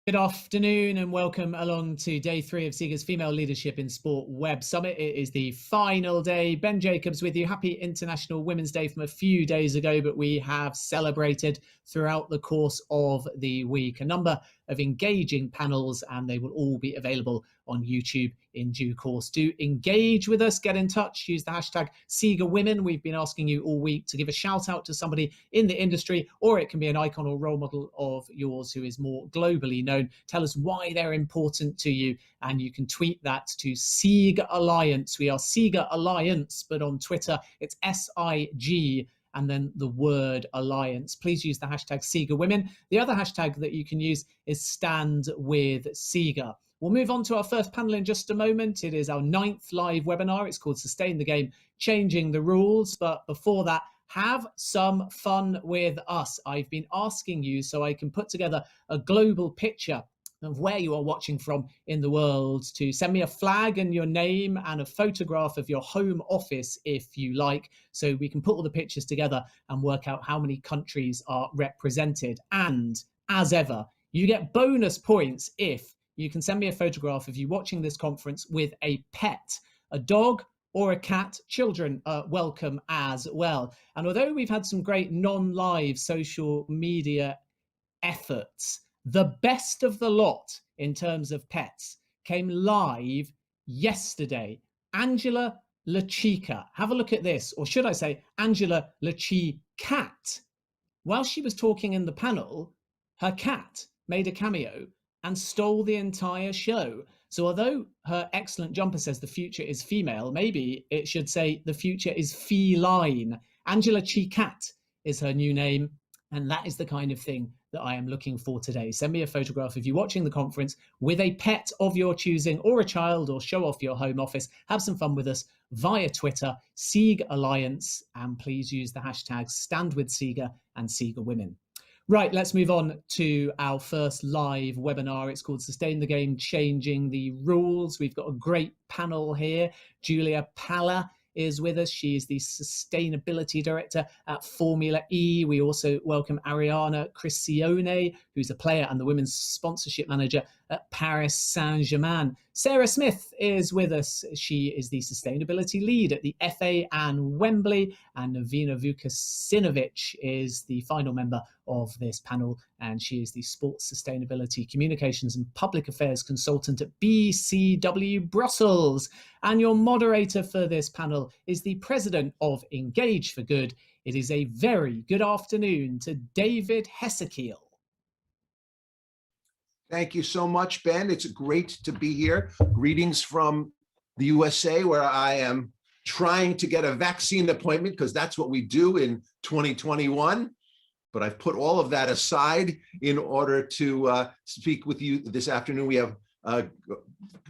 Good afternoon and welcome along to day 3 of SIGA's Female Leadership in Sport Web Summit. It is the final day. Ben Jacobs with you. Happy International Women's Day from a few days ago, but we have celebrated throughout the course of the week a number of engaging panels, and they will all be available on YouTube in due course. Do engage with us, get in touch, use the hashtag SIGA Women. We've been asking you all week to give a shout out to somebody in the industry, or it can be an icon or role model of yours who is more globally known. Tell us why they're important to you, and you can tweet that to SIGA Alliance. We are SIGA Alliance, but on Twitter it's SIG and then the word alliance. Please use the hashtag SIGA Women. The other hashtag that you can use is Stand With SIGA. We'll move on to our first panel in just a moment. It is our 9th live webinar. It's called Sustain the Game, Changing the Rules. But before that, have some fun with us. I've been asking you so I can put together a global picture of where you are watching from in the world, to send me a flag and your name and a photograph of your home office if you like, so we can put all the pictures together and work out how many countries are represented. And as ever, you get bonus points if you can send me a photograph of you watching this conference with a pet, a dog or a cat. Children are welcome as well. And although we've had some great non-live social media efforts, the best of the lot in terms of pets came live yesterday. Angela LaChica. Have a look at this, or should I say Angela LaChicat. While she was talking in the panel, her cat made a cameo and stole the entire show. So although her excellent jumper says the future is female, maybe it should say the future is feline. Angela Chicat is her new name, and that is the kind of thing that I am looking for today. Send me a photograph of you watching the conference with a pet of your choosing, or a child, or show off your home office. Have some fun with us via Twitter, SIGA Alliance, and please use the hashtags StandWithSIGA and SIGA Women. Right, let's move on to our first live webinar. It's called Sustain the Game, Changing the Rules. We've got a great panel here. Julia Palla is with us. She is the Sustainability Director at Formula E. We also welcome Ariana Crisione, who's a player and the Women's Sponsorship Manager at Paris Saint-Germain. Sarah Smith is with us. She is the Sustainability Lead at the FA and Wembley. And Novina Vukasinovic is the final member of this panel, and she is the Sports Sustainability Communications and Public Affairs Consultant at BCW Brussels. And your moderator for this panel is the President of Engage for Good. It is a very good afternoon to David Hesekiel. Thank you so much, Ben. It's great to be here. Greetings from the USA, where I am trying to get a vaccine appointment, because that's what we do in 2021. But I've put all of that aside in order to speak with you this afternoon. We have a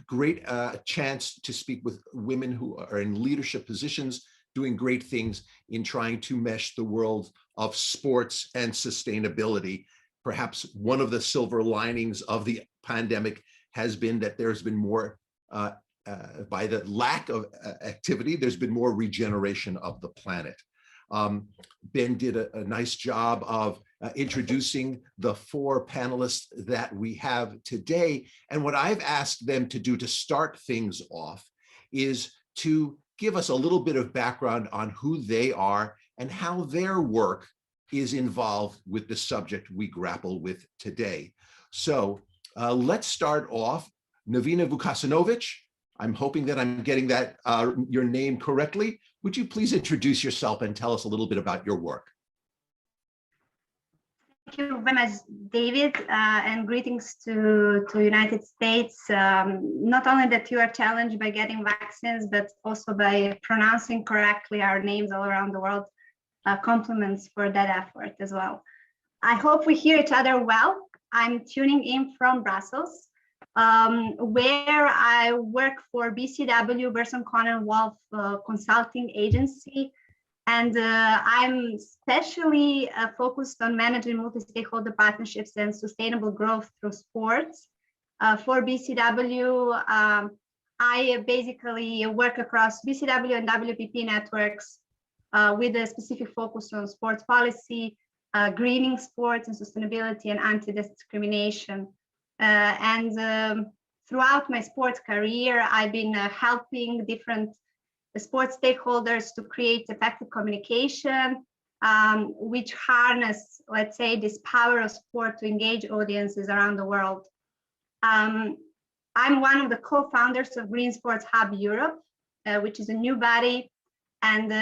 great chance to speak with women who are in leadership positions, doing great things in trying to mesh the world of sports and sustainability. Perhaps one of the silver linings of the pandemic has been that there's been more, by the lack of activity, there's been more regeneration of the planet. Ben did a nice job of introducing the 4 panelists that we have today. And what I've asked them to do to start things off is to give us a little bit of background on who they are and how their work is involved with the subject we grapple with today. So let's start off. Novina Vukasinovic, I'm hoping that I'm getting that your name correctly. Would you please introduce yourself and tell us a little bit about your work? Thank you very much, David, and greetings to United States. Not only that you are challenged by getting vaccines, but also by pronouncing correctly our names all around the world. Compliments for that effort as well. I hope we hear each other well. I'm tuning in from Brussels, where I work for BCW, Burson Conan Wolf Consulting Agency, and I'm especially focused on managing multi-stakeholder partnerships and sustainable growth through sports. For BCW, I basically work across BCW and WPP networks with a specific focus on sports policy, greening sports and sustainability, and anti-discrimination. Throughout my sports career, I've been helping different sports stakeholders to create effective communication, which harness, let's say, this power of sport to engage audiences around the world. I'm one of the co-founders of Green Sports Hub Europe, which is a new body, and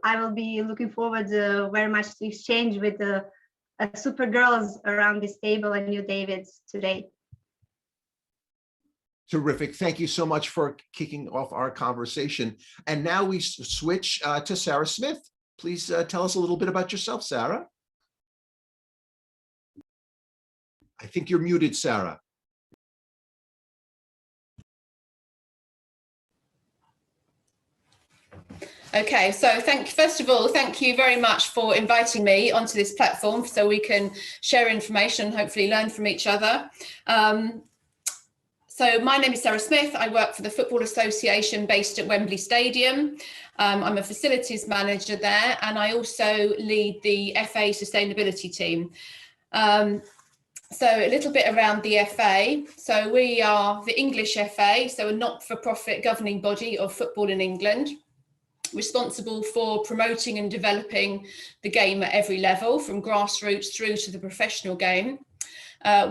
I will be looking forward very much to exchange with the super girls around this table and you, David, today. Terrific. Thank you so much for kicking off our conversation. And now we switch to Sarah Smith. Please tell us a little bit about yourself, Sarah. I think you're muted, Sarah. Okay, so first of all, thank you very much for inviting me onto this platform so we can share information and hopefully learn from each other. So my name is Sarah Smith. I work for the Football Association based at Wembley Stadium. I'm a facilities manager there, and I also lead the FA sustainability team. So a little bit around the FA. So we are the English FA, so a not-for-profit governing body of football in England, responsible for promoting and developing the game at every level, from grassroots through to the professional game.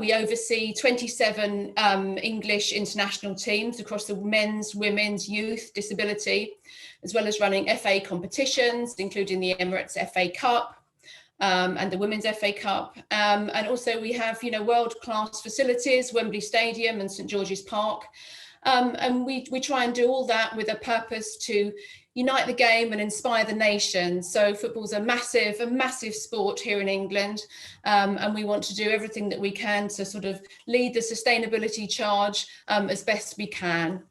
We oversee 27 English international teams across the men's, women's, youth, disability, as well as running FA competitions, including the Emirates FA Cup and the Women's FA Cup. And also we have, world-class facilities, Wembley Stadium and St George's Park. And we try and do all that with a purpose to unite the game and inspire the nation. So football's a massive sport here in England, and we want to do everything that we can to sort of lead the sustainability charge as best we can.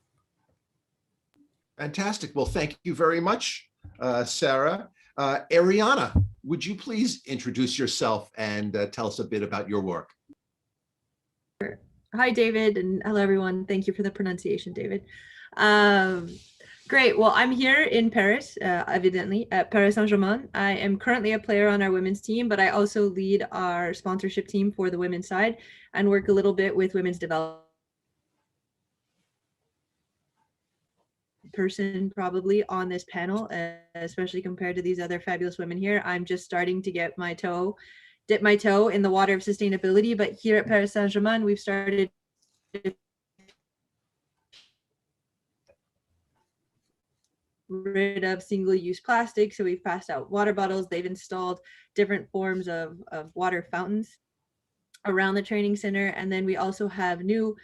Fantastic. Well, thank you very much, Sarah. Ariana, would you please introduce yourself and tell us a bit about your work? Hi, David, and hello, everyone. Thank you for the pronunciation, David. Great. Well, I'm here in Paris, evidently, at Paris Saint-Germain. I am currently a player on our women's team, but I also lead our sponsorship team for the women's side and work a little bit with women's development. Person probably on this panel, especially compared to these other fabulous women here. I'm just starting to dip my toe in the water of sustainability, but here at Paris Saint-Germain, we've started rid of single-use plastic. So we've passed out water bottles. They've installed different forms of water fountains around the training center. And then we also have new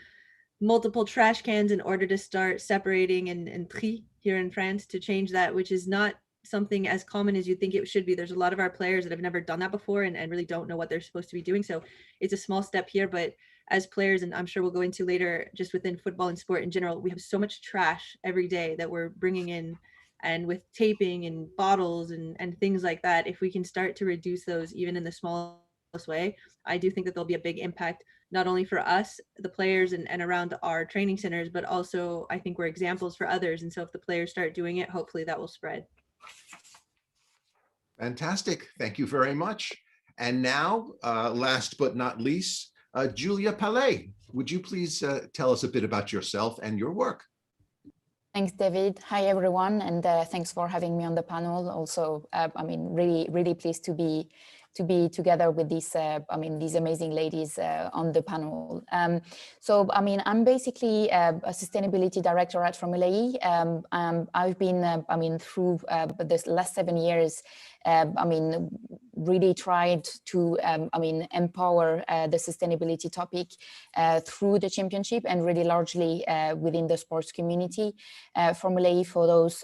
multiple trash cans in order to start separating and tri here in France, to change that, which is not something as common as you think it should be. There's a lot of our players that have never done that before and really don't know what they're supposed to be doing. So it's a small step here, but as players, and I'm sure we'll go into later, just within football and sport in general, we have so much trash every day that we're bringing in, and with taping and bottles and things like that, if we can start to reduce those even in the smallest way, I do think that there'll be a big impact, not only for us, the players and around our training centers, but also I think we're examples for others. And so if the players start doing it, hopefully that will spread. Fantastic. Thank you very much. And now, last but not least, Julia Palais, would you please tell us a bit about yourself and your work? Thanks, David. Hi, everyone, and thanks for having me on the panel. Also, really pleased to be together with these, these amazing ladies on the panel. I'm basically a sustainability director at Formula E. I've been, through this last 7 years, really tried to, empower the sustainability topic through the championship and really largely within the sports community. Formula E, for those,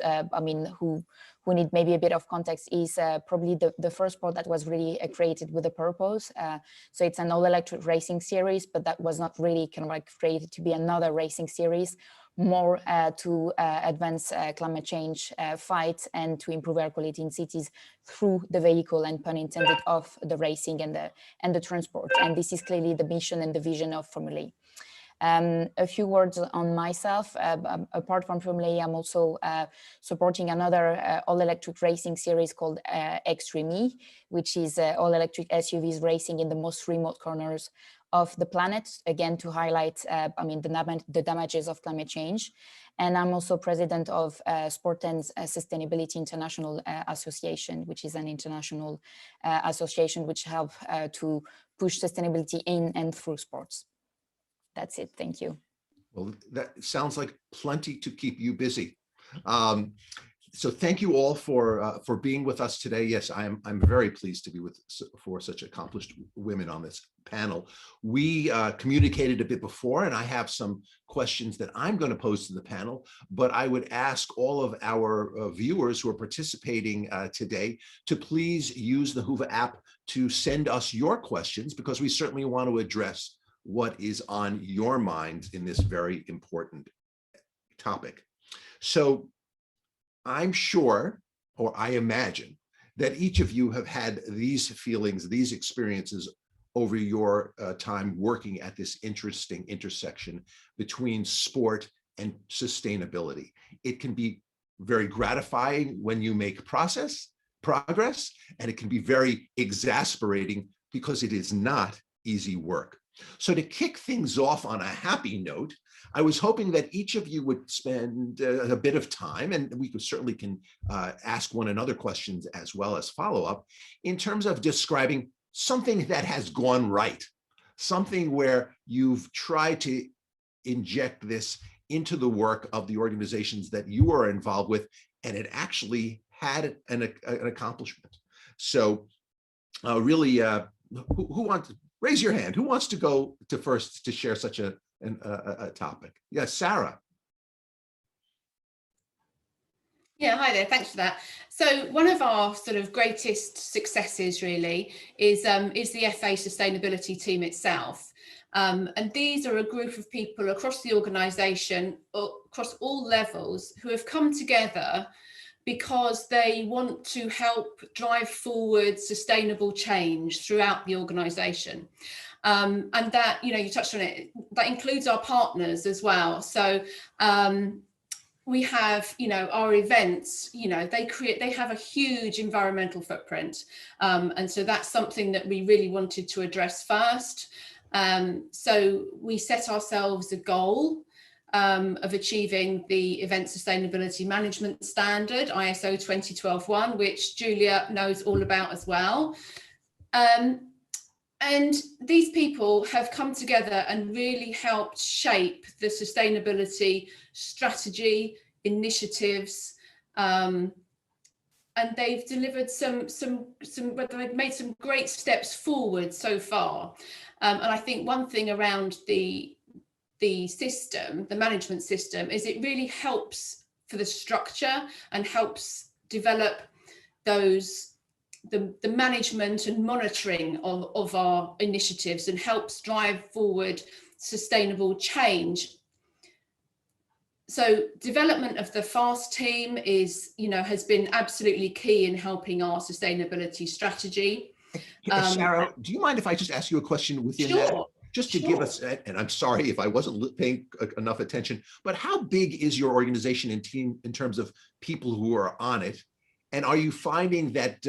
who need maybe a bit of context, is probably the first sport that was really created with a purpose. So it's an all-electric racing series, but that was not really kind of like created to be another racing series, more to advance climate change fight and to improve air quality in cities through the vehicle, and pun intended, of the racing and the transport. And this is clearly the mission and the vision of Formula E. A few words on myself. Apart from Formula E, I'm also supporting another all-electric racing series called Extreme E, which is all-electric SUVs racing in the most remote corners of the planet, again, to highlight, I mean, the damages of climate change. And I'm also president of Sport and Sustainability International Association, which is an international association which help to push sustainability in and through sports. That's it. Thank you. Well, that sounds like plenty to keep you busy. So thank you all for being with us today. Yes, I'm very pleased to be for such accomplished women on this panel. We communicated a bit before, and I have some questions that I'm going to pose to the panel, but I would ask all of our viewers who are participating today to please use the Whova app to send us your questions, because we certainly want to address what is on your mind in this very important topic. So I'm sure, or I imagine, that each of you have had these feelings, these experiences over your time working at this interesting intersection between sport and sustainability. It can be very gratifying when you make progress, and it can be very exasperating because it is not easy work. So to kick things off on a happy note, I was hoping that each of you would spend a bit of time, and we certainly can ask one another questions as well as follow-up, in terms of describing something that has gone right, something where you've tried to inject this into the work of the organizations that you are involved with, and it actually had an accomplishment. So really, who wants to raise your hand? Who wants to go to first to share such a topic? Yes, Sarah. Yeah, hi there, thanks for that. So one of our sort of greatest successes really is the FA sustainability team itself. And these are a group of people across the organisation, across all levels, who have come together because they want to help drive forward sustainable change throughout the organisation. And that, you know, you touched on it, that includes our partners as well. So we have, you know, our events, you know, they have a huge environmental footprint. And so that's something that we really wanted to address first. So we set ourselves a goal of achieving the Event Sustainability Management Standard, ISO 2012-1, which Julia knows all about as well. And these people have come together and really helped shape the sustainability strategy, initiatives, and they've delivered they've made some great steps forward so far. And I think one thing around the system, the management system, is it really helps for the structure and helps develop the management and monitoring of our initiatives, and helps drive forward sustainable change. So development of the FAST team is, you know, has been absolutely key in helping our sustainability strategy. Sarah, do you mind if I just ask you a question within that? Just to give us, and I'm sorry if I wasn't paying enough attention, but how big is your organization and team in terms of people who are on it? And are you finding that,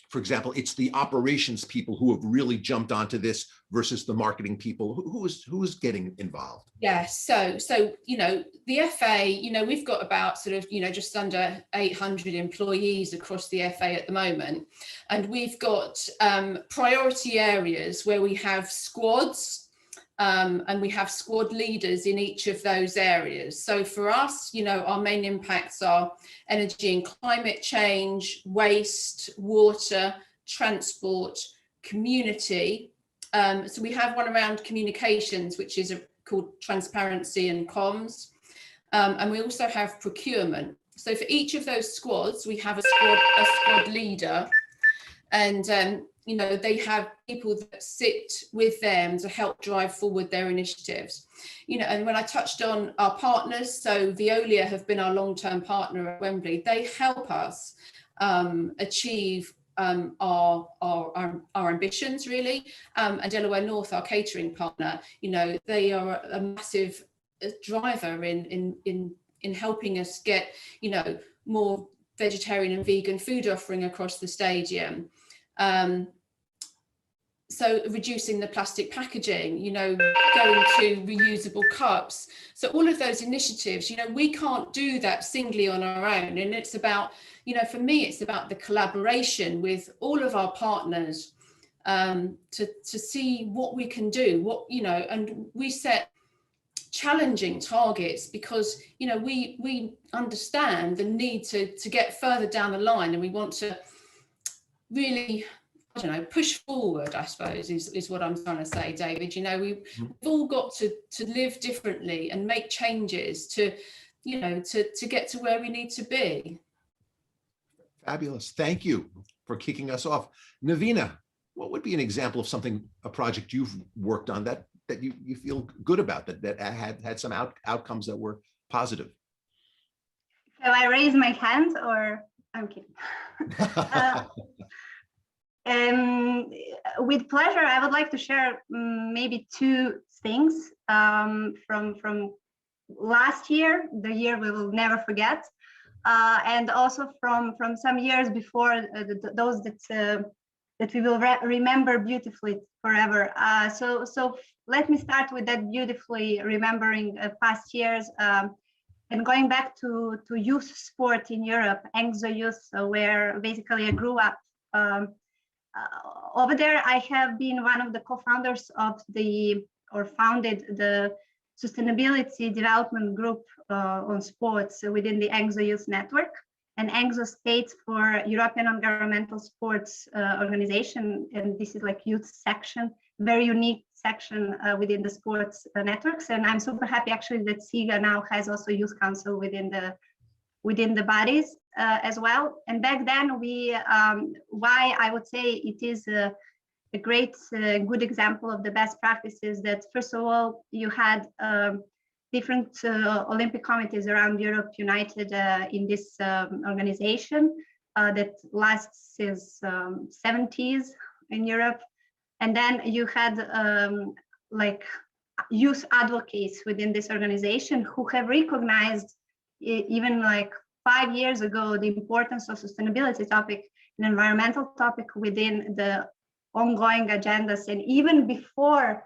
for example, it's the operations people who have really jumped onto this versus the marketing people? Who is getting involved? Yeah, so you know, the FA, you know, we've got about sort of, you know, just under 800 employees across the FA at the moment, and we've got priority areas where we have squads. And we have squad leaders in each of those areas. So for us, you know, our main impacts are energy and climate change, waste, water, transport, community. So we have one around communications, which is called transparency and comms. And we also have procurement. So for each of those squads, we have a squad leader, and you know, they have people that sit with them to help drive forward their initiatives. You know, and when I touched on our partners, so Veolia have been our long-term partner at Wembley. They help us achieve our ambitions, really. And Delaware North, our catering partner, you know, they are a massive driver in helping us get, you know, more vegetarian and vegan food offering across the stadium. so reducing the plastic packaging, you know, going to reusable cups. So all of those initiatives, you know, we can't do that singly on our own. And it's about, you know, for me, it's about the collaboration with all of our partners to see what we can do, what, you know, and we set challenging targets because, you know, we understand the need to get further down the line, and we want to really, I don't know, push forward, I suppose, is what I'm trying to say, David. You know, we've all got to live differently and make changes to, you know, to get to where we need to be. Fabulous. Thank you for kicking us off. Navina, what would be an example of something, a project you've worked on that you feel good about, that had some outcomes that were positive? So I raise my hand, or I'm kidding. With pleasure, I would like to share maybe two things from last year, the year we will never forget, and also from some years before, those that we will remember beautifully forever. So let me start with that, beautifully remembering past years, and going back to youth sport in Europe, ENGSO Youth, where basically I grew up. Over there, I have been one of the co-founders of founded the Sustainability Development Group on sports within the ENGSO Youth Network. And ENGSO stands for European Non-Governmental Sports Organization, and this is like youth section, very unique section within the sports networks. And I'm super happy actually that SIGA now has also youth council within the bodies as well. And back then we, why I would say it is a great, good example of the best practices, that first of all, you had different Olympic committees around Europe united in this organization that lasts since 70s in Europe. And then you had like youth advocates within this organization who have recognized, even like 5 years ago, the importance of sustainability topic, an environmental topic within the ongoing agendas, and even before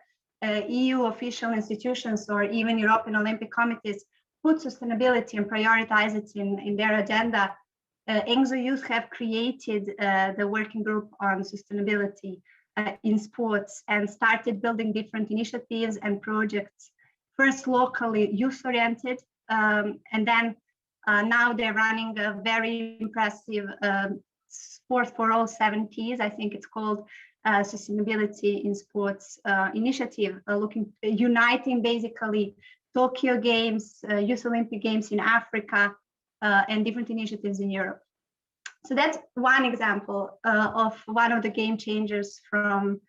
EU official institutions or even European Olympic committees put sustainability and prioritize it in their agenda. ENGSO Youth have created the working group on sustainability in sports and started building different initiatives and projects, first locally youth-oriented, and then now they're running a very impressive Sport for All 70s, I think it's called, Sustainability in Sports initiative, uniting basically Tokyo Games, Youth Olympic Games in Africa, and different initiatives in Europe. So that's one example of one of the game changers from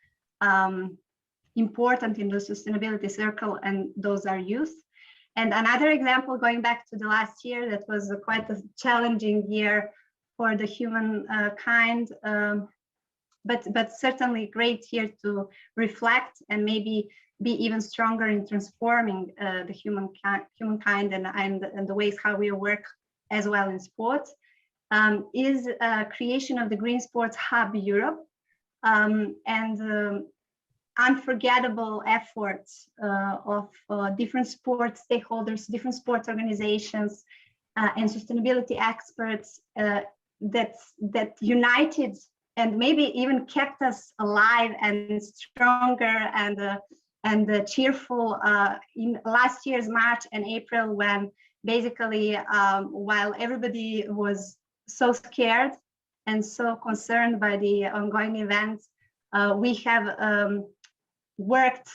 important in the sustainability circle, and those are youth. And another example, going back to the last year, that was quite a challenging year for the humankind, but certainly great year to reflect and maybe be even stronger in transforming the humankind and the ways how we work as well in sports, is creation of the Green Sports Hub Europe, and unforgettable efforts of different sports stakeholders, different sports organizations, and sustainability experts that united and maybe even kept us alive and stronger and cheerful in last year's March and April, when basically while everybody was so scared and so concerned by the ongoing events, we have worked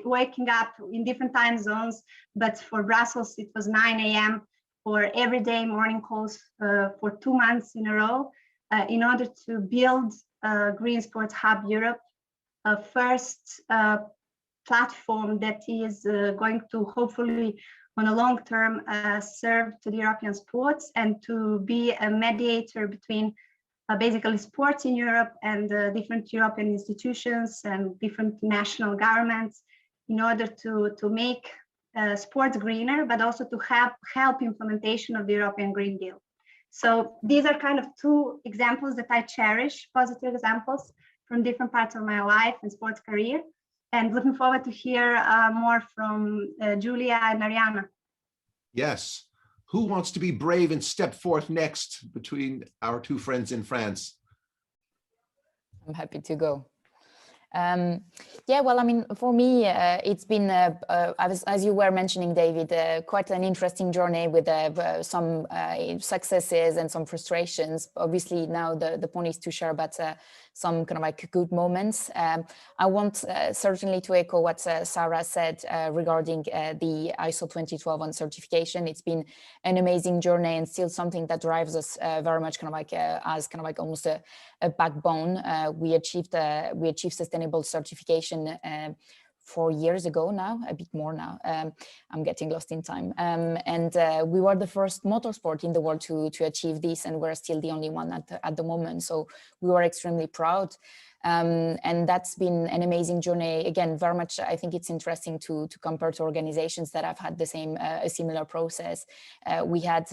waking up in different time zones, but for Brussels it was 9 a.m. for everyday morning calls for 2 months in a row, in order to build Green Sports Hub Europe, a first platform that is going to hopefully on a long term serve to the European sports and to be a mediator between basically sports in Europe and different European institutions and different national governments, in order to make sports greener, but also to help implementation of the European Green Deal. So these are kind of two examples that I cherish, positive examples from different parts of my life and sports career. And looking forward to hear more from Julia and Ariana. Yes. Who wants to be brave and step forth next between our two friends in France? I'm happy to go. Yeah, well, I mean, for me, it's been, as you were mentioning, David, quite an interesting journey with some successes and some frustrations. Obviously, now the point is to share about some kind of like good moments. I want certainly to echo what Sarah said regarding the ISO 20121 certification. It's been an amazing journey and still something that drives us very much kind of like as kind of like almost a backbone. We achieved sustainable certification 4 years ago now, a bit more now. I'm getting lost in time. And we were the first motorsport in the world to achieve this, and we're still the only one at the moment. So we were extremely proud. And that's been an amazing journey. Again, very much, I think it's interesting to compare to organizations that have had the same, a similar process. We had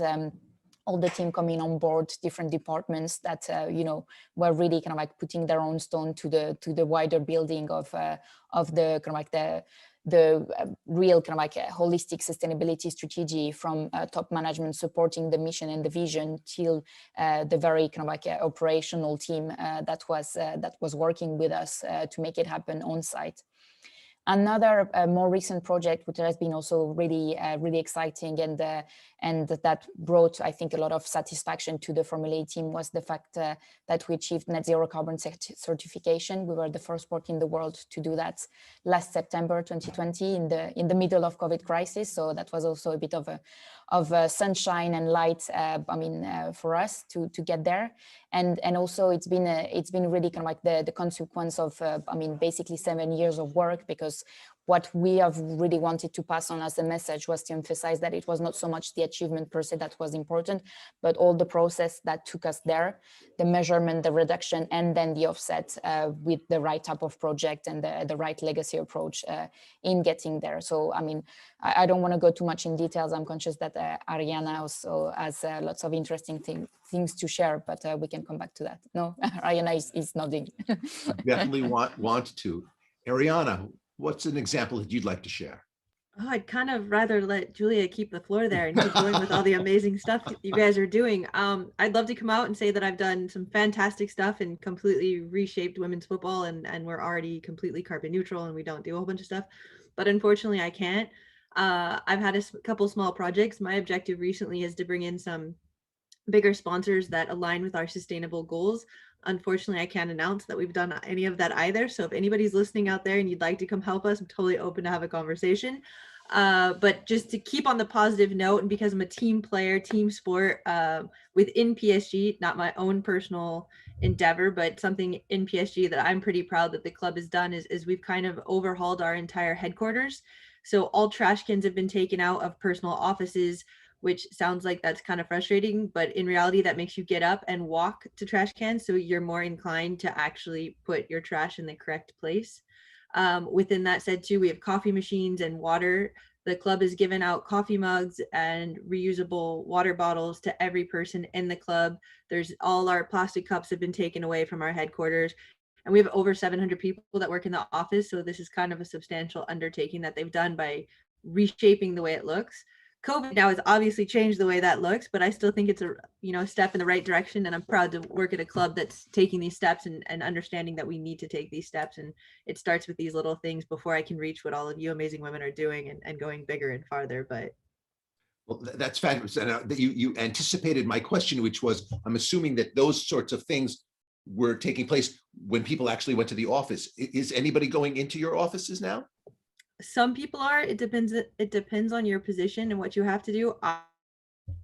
all the team coming on board, different departments that you know, were really kind of like putting their own stone to the wider building of the kind of like the real kind of like a holistic sustainability strategy, from top management supporting the mission and the vision till the very kind of like operational team that was working with us to make it happen on site. Another more recent project, which has been also really exciting and that brought, I think, a lot of satisfaction to the Formula E team, was the fact that we achieved net zero carbon certification. We were the first sport in the world to do that last September 2020 in the middle of COVID crisis. So that was also a bit of a sunshine and light, I mean, for us to get there. And also it's been really kind of like the consequence of, I mean, basically 7 years of work, because what we have really wanted to pass on as a message was to emphasize that it was not so much the achievement per se that was important, but all the process that took us there, the measurement, the reduction, and then the offset with the right type of project and the right legacy approach in getting there. So, I mean, I don't want to go too much in details. I'm conscious that Ariana also has lots of interesting things to share, but we can come back to that. No, Ariana is nodding. Definitely want to. Ariana, what's an example that you'd like to share? Oh, I'd kind of rather let Julia keep the floor there and keep going with all the amazing stuff you guys are doing. I'd love to come out and say that I've done some fantastic stuff and completely reshaped women's football, and we're already completely carbon neutral and we don't do a whole bunch of stuff. But unfortunately, I can't. I've had a couple small projects. My objective recently is to bring in some bigger sponsors that align with our sustainable goals. Unfortunately, I can't announce that we've done any of that either. So if anybody's listening out there and you'd like to come help us, I'm totally open to have a conversation. But just to keep on the positive note, and because I'm a team player, team sport within PSG, not my own personal endeavor, but something in PSG that I'm pretty proud that the club has done is we've kind of overhauled our entire headquarters. So all trash cans have been taken out of personal offices, which sounds like that's kind of frustrating, but in reality, that makes you get up and walk to trash cans. So you're more inclined to actually put your trash in the correct place. Within that said too, we have coffee machines and water. The club has given out coffee mugs and reusable water bottles to every person in the club. There's all our plastic cups have been taken away from our headquarters. And we have over 700 people that work in the office. So this is kind of a substantial undertaking that they've done by reshaping the way it looks. COVID now has obviously changed the way that looks, but I still think it's a step in the right direction. And I'm proud to work at a club that's taking these steps and understanding that we need to take these steps. And it starts with these little things before I can reach what all of you amazing women are doing and going bigger and farther. But well, that's fabulous. And you anticipated my question, which was, I'm assuming that those sorts of things were taking place when people actually went to the office. Is anybody going into your offices now? Some people are. It depends on your position and what you have to do. I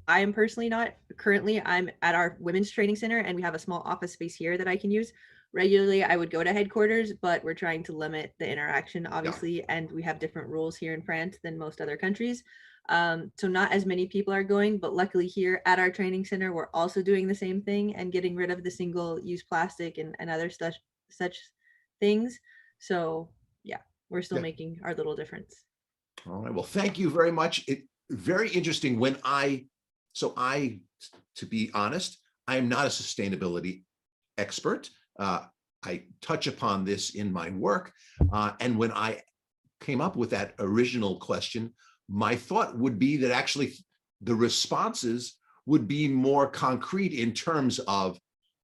am personally not. Currently, I'm at our women's training center and we have a small office space here that I can use. Regularly, I would go to headquarters, but we're trying to limit the interaction, obviously, and we have different rules here in France than most other countries. So not as many people are going, but luckily here at our training center, we're also doing the same thing and getting rid of the single-use plastic and other such things. So yeah. We're still making our little difference. All right. Well, thank you very much. Very interesting. To be honest, I am not a sustainability expert. touch upon this in my work. And when I came up with that original question, my thought would be that actually the responses would be more concrete in terms of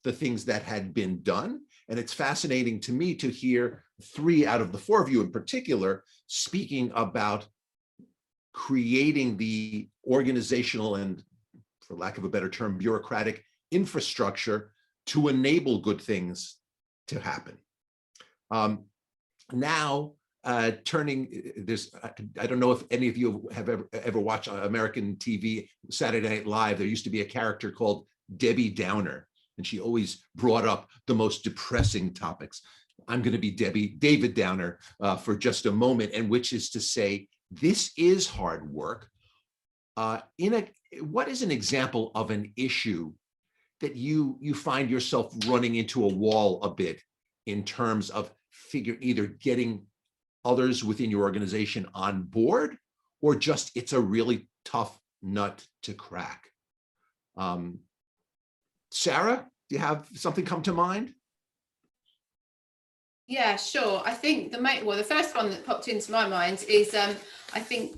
the things that had been done. And it's fascinating to me to hear 3 out of the 4 of you in particular speaking about creating the organizational and, for lack of a better term, bureaucratic infrastructure to enable good things to happen. Now, turning, I don't know if any of you have ever watched American TV, Saturday Night Live. There used to be a character called Debbie Downer, and she always brought up the most depressing topics. I'm going to be David Downer for just a moment, and which is to say, this is hard work. What is an example of an issue that you find yourself running into a wall a bit in terms of either getting others within your organization on board, or just it's a really tough nut to crack? Sarah, do you have something come to mind? Yeah, sure. I think the first one that popped into my mind is I think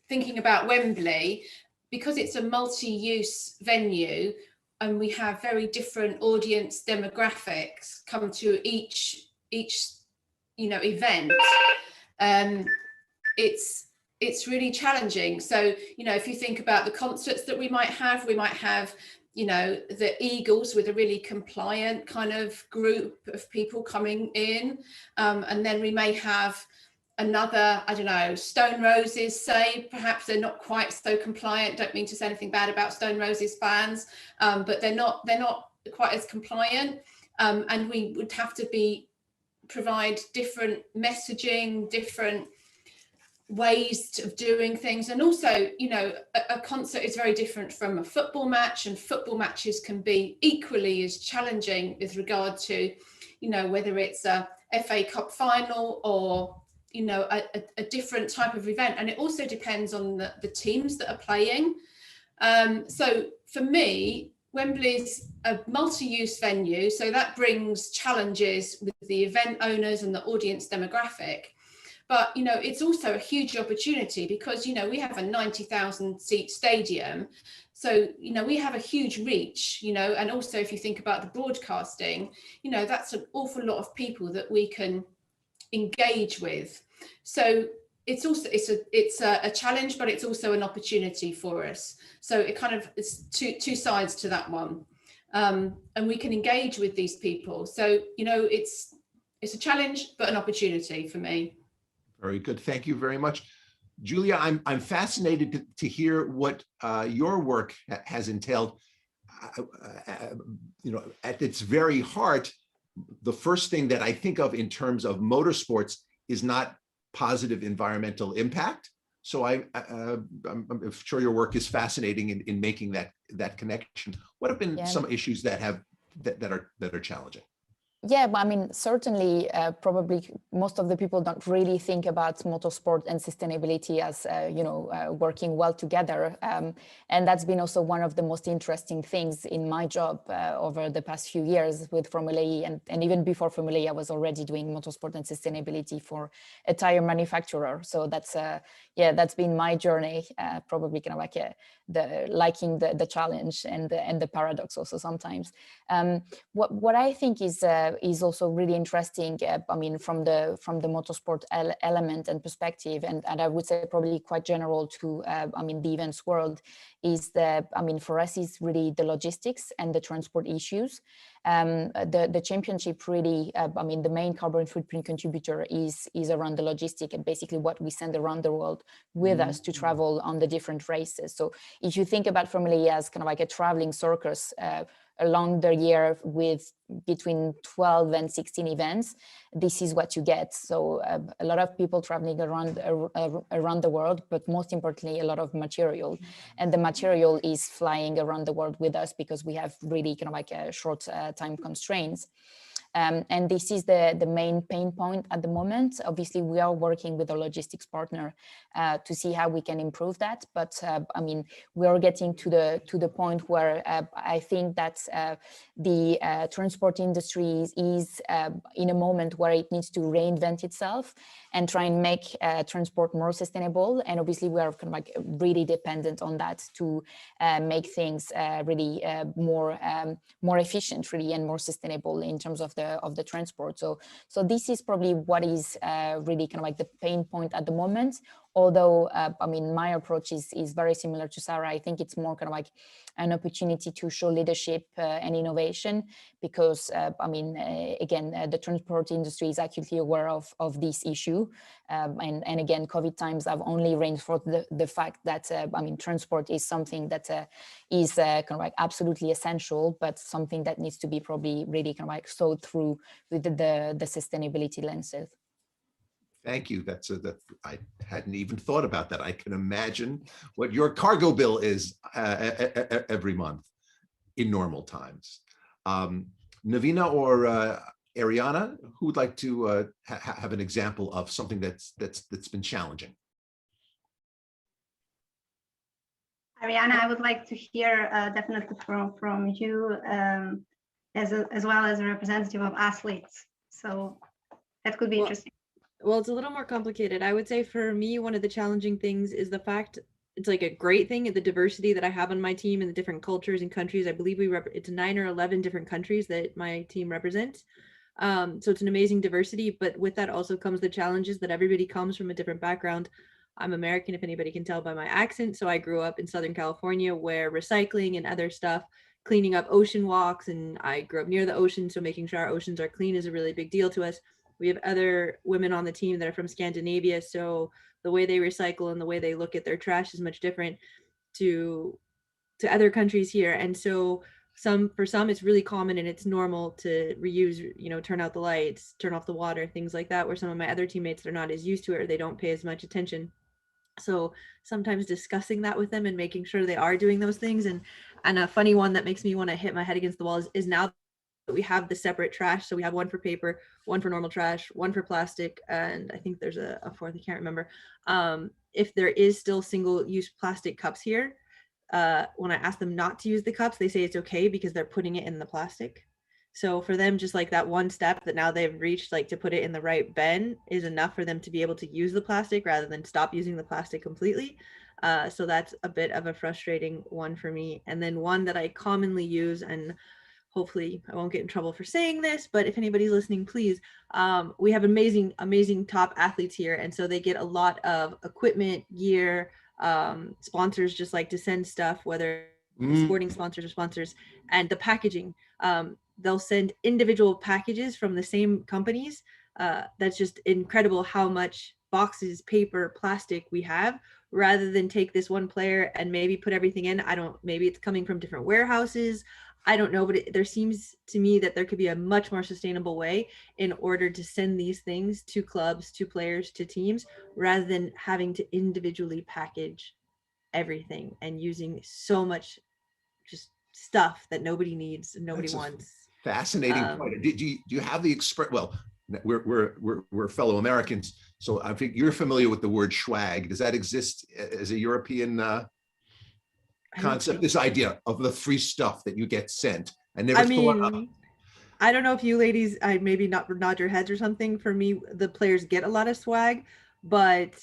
thinking about Wembley, because it's a multi-use venue and we have very different audience demographics come to each event. It's really challenging. So if you think about the concerts that we might have the Eagles with a really compliant kind of group of people coming in, and then we may have another, I don't know, Stone Roses, say, perhaps they're not quite so compliant. Don't mean to say anything bad about Stone Roses fans, but they're not quite as compliant, and we would have to provide different messaging, different ways of doing things. And also, a concert is very different from a football match, and football matches can be equally as challenging with regard to, whether it's a FA Cup final or, a different type of event. And it also depends on the teams that are playing. So for me, Wembley's a multi-use venue, so that brings challenges with the event owners and the audience demographic. But, it's also a huge opportunity because, we have a 90,000 seat stadium. So, we have a huge reach, and also if you think about the broadcasting, that's an awful lot of people that we can engage with. So it's a challenge, but it's also an opportunity for us. So it's two sides to that one. And we can engage with these people. So, it's a challenge, but an opportunity for me. Very good. Thank you very much. Julia, I'm fascinated to hear what your work has entailed. At its very heart, the first thing that I think of in terms of motorsports is not positive environmental impact. So I'm sure your work is fascinating in making that connection. What have been some issues that are challenging? Yeah, but I mean, certainly, probably most of the people don't really think about motorsport and sustainability as, working well together. And that's been also one of the most interesting things in my job over the past few years with Formula E. And even before Formula E, I was already doing motorsport and sustainability for a tire manufacturer. So that's been my journey, probably kind of like liking the challenge and the paradox also sometimes. What I think is also really interesting, from the motorsport element and perspective, and I would say probably quite general to, the events world, is for us is really the logistics and the transport issues. The championship really, the main carbon footprint contributor is around the logistic and basically what we send around the world with us to travel on the different races. So if you think about Formula E as kind of like a traveling circus, along the year with between 12 and 16 events, this is what you get. So a lot of people traveling around the world, but most importantly, a lot of material. And the material is flying around the world with us because we have really kind of like a short time constraints. And this is the main pain point at the moment. Obviously, we are working with a logistics partner to see how we can improve that. But I mean, we are getting to the point where I think that the transport industry is in a moment where it needs to reinvent itself and try and make transport more sustainable. And obviously, we are kind of like really dependent on that to make things really more efficient, really, and more sustainable in terms of the transport. So this is probably what is really kind of like the pain point at the moment. Although, I mean, my approach is very similar to Sarah. I think it's more kind of like an opportunity to show leadership and innovation, because, I mean, again, the transport industry is acutely aware of this issue. And again, COVID times have only reinforced the fact that, I mean, transport is something that is kind of like absolutely essential, but something that needs to be probably really kind of like thought through with the sustainability lenses. Thank you. That I hadn't even thought about that. I can imagine what your cargo bill is every month in normal times. Navina or Ariana, who would like to have an example of something that's been challenging? Ariana, I would like to hear definitely from you as well as a representative of athletes. So that could be interesting. Well, it's a little more complicated. I would say for me, one of the challenging things is the fact it's like a great thing, the diversity that I have on my team and the different cultures and countries. I believe it's 9 or 11 different countries that my team represents. So it's an amazing diversity, but with that also comes the challenges that everybody comes from a different background. I'm American, if anybody can tell by my accent. So I grew up in Southern California, where recycling and other stuff, cleaning up ocean walks, and I grew up near the ocean. So making sure our oceans are clean is a really big deal to us. We have other women on the team that are from Scandinavia, so the way they recycle and the way they look at their trash is much different to other countries here. And so for some it's really common and it's normal to reuse, you know, turn out the lights, turn off the water, things like that, where some of my other teammates are not as used to it or they don't pay as much attention. So sometimes discussing that with them and making sure they are doing those things. And a funny one that makes me want to hit my head against the wall is now we have the separate trash. So we have one for paper, one for normal trash, one for plastic, and I think there's a fourth, I can't remember. If there is still single-use plastic cups here, when I ask them not to use the cups, they say it's okay because they're putting it in the plastic. So for them, just like that one step that now they've reached, like to put it in the right bin, is enough for them to be able to use the plastic rather than stop using the plastic completely. So that's a bit of a frustrating one for me. And then one that I commonly use, and hopefully I won't get in trouble for saying this, but if anybody's listening, please, we have amazing top athletes here. And so they get a lot of equipment, gear, sponsors just like to send stuff, whether sporting sponsors or sponsors, and the packaging. They'll send individual packages from the same companies. That's just incredible how much boxes, paper, plastic we have, rather than take this one player and maybe put everything in. Maybe it's coming from different warehouses. I don't know, but there seems to me that there could be a much more sustainable way in order to send these things to clubs, to players, to teams, rather than having to individually package everything and using so much just stuff that nobody needs and nobody wants. Fascinating point. Do you have the well, we're fellow Americans, so I think you're familiar with the word swag. Does that exist as a European concept, this idea of the free stuff that you get sent? I don't know if you ladies, I maybe not nod your heads or something. For me, the players get a lot of swag, but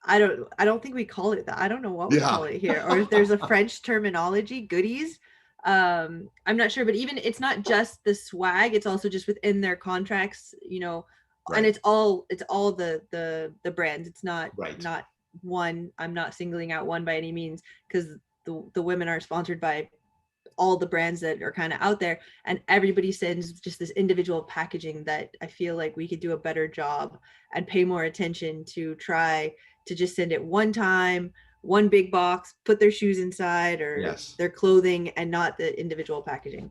I don't think we call it that. I don't know what we call it here, or if there's a French terminology, goodies. I'm not sure, but even it's not just the swag, it's also just within their contracts, you know, and it's all the brands. It's not one. I'm not singling out one by any means, because the women are sponsored by all the brands that are kind of out there, and everybody sends just this individual packaging that I feel like we could do a better job and pay more attention to try to just send it one time, one big box, put their shoes inside or their clothing, and not the individual packaging.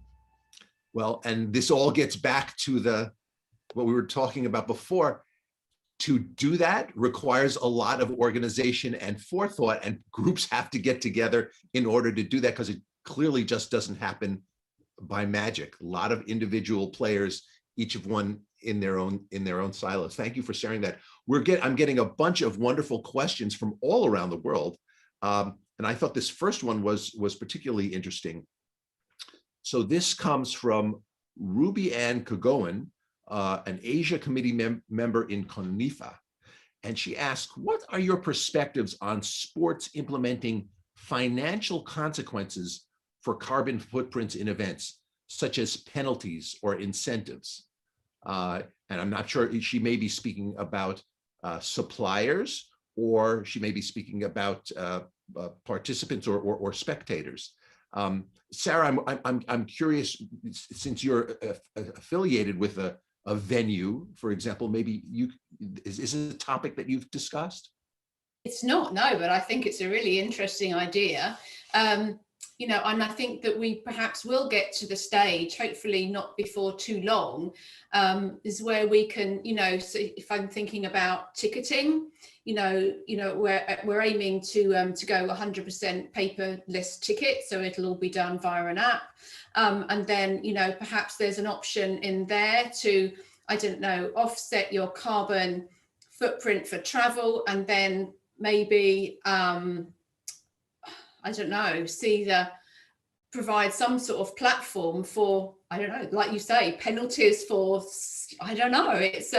Well, and this all gets back to what we were talking about before. To do that requires a lot of organization and forethought, and groups have to get together in order to do that, because it clearly just doesn't happen by magic. A lot of individual players each of one in their own silos. Thank you for sharing that. I'm getting a bunch of wonderful questions from all around the world. And I thought this first one was particularly interesting. So this comes from Ruby Ann Kagoan, an Asia Committee member in CONIFA. And she asked, what are your perspectives on sports implementing financial consequences for carbon footprints in events, such as penalties or incentives? And I'm not sure, she may be speaking about suppliers, or she may be speaking about participants or spectators. Sarah, I'm curious, since you're affiliated with a venue, for example, maybe is it a topic that you've discussed? It's not, no, but I think it's a really interesting idea. You know, and I think that we perhaps will get to the stage, hopefully not before too long, is where we can, you know, so if I'm thinking about ticketing, you know, we're aiming to go 100% paperless ticket, so it'll all be done via an app, and then, you know, perhaps there's an option in there to, I don't know, offset your carbon footprint for travel, and then maybe I don't know, provide some sort of platform for, I don't know, like you say, penalties for, I don't know, it's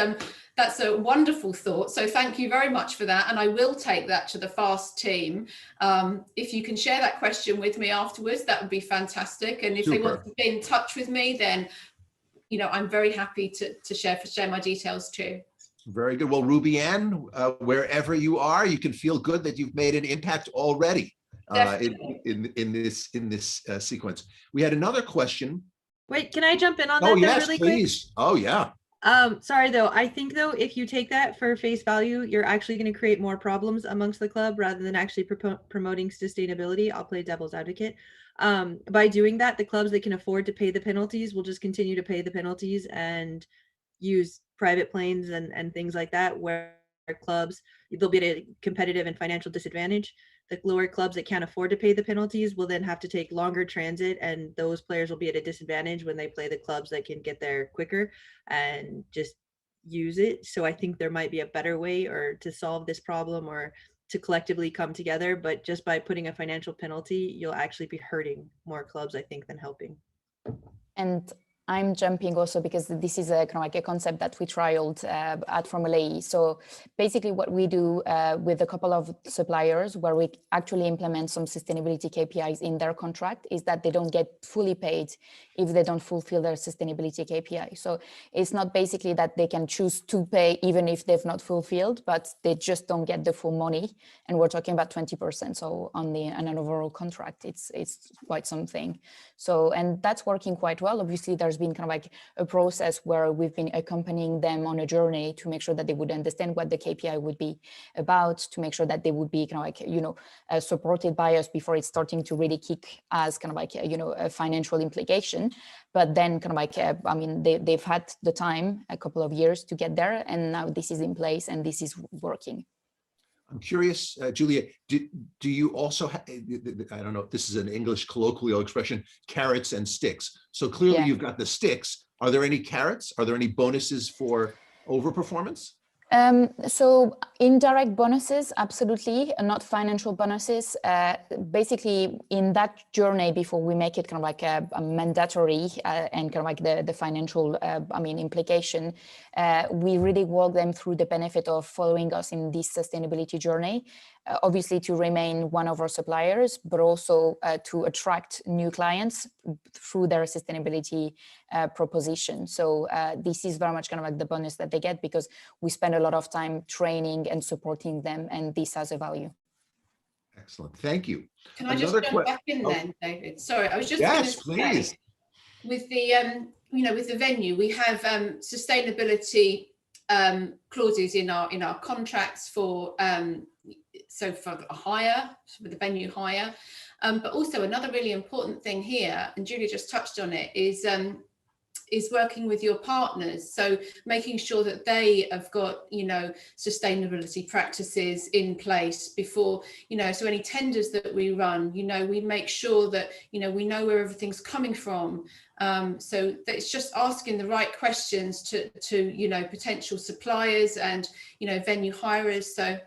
that's a wonderful thought. So thank you very much for that. And I will take that to the FAST team. If you can share that question with me afterwards, that would be fantastic. And if Super. They want to get in touch with me, then, you know, I'm very happy to share my details too. Very good. Well, Ruby Ann, wherever you are, you can feel good that you've made an impact already. In this sequence. We had another question. Wait, can I jump in on that? Oh yes, really please. Quick? Oh yeah. Sorry though, I think though, if you take that for face value, you're actually going to create more problems amongst the club rather than actually promoting sustainability. I'll play devil's advocate. By doing that, the clubs that can afford to pay the penalties will just continue to pay the penalties and use private planes and things like that, where clubs, they'll be at a competitive and financial disadvantage. The lower clubs that can't afford to pay the penalties will then have to take longer transit, and those players will be at a disadvantage when they play the clubs that can get there quicker and just use it. So I think there might be a better way or to solve this problem, or to collectively come together, but just by putting a financial penalty, you'll actually be hurting more clubs, I think, than helping. And I'm jumping also because this is a kind of like a concept that we trialed at Formula E. So basically what we do with a couple of suppliers where we actually implement some sustainability KPIs in their contract is that they don't get fully paid if they don't fulfill their sustainability KPI. So it's not basically that they can choose to pay even if they've not fulfilled, but they just don't get the full money. And we're talking about 20%. So on an overall contract, it's quite something. So, and that's working quite well. Obviously, there's been kind of like a process where we've been accompanying them on a journey to make sure that they would understand what the KPI would be about, to make sure that they would be kind of like, you know, supported by us before it's starting to really kick as kind of like, you know, a financial implication. But then kind of like, I mean, they've had the time, a couple of years to get there, and now this is in place and this is working. I'm curious, Julia, do you also have, I don't know if this is an English colloquial expression, carrots and sticks. So clearly you've got the sticks. Are there any carrots? Are there any bonuses for overperformance? So indirect bonuses, absolutely, not financial bonuses. Basically, in that journey, before we make it kind of like a mandatory and kind of like the financial, I mean, implication, we really walk them through the benefit of following us in this sustainability journey. Obviously to remain one of our suppliers, but also to attract new clients through their sustainability proposition. So this is very much kind of like the bonus that they get, because we spend a lot of time training and supporting them, and this has a value. Excellent, thank you. Can I just jump back in then, David? Sorry, I was just going to say, with the you know, with the venue, we have sustainability clauses in our contracts for so for a hire, for the venue hire, but also another really important thing here, and Julia just touched on it, is working with your partners. So making sure that they have got, you know, sustainability practices in place before, you know, so any tenders that we run, you know, we make sure that, you know, we know where everything's coming from, So it's just asking the right questions to potential suppliers and venue hirers. So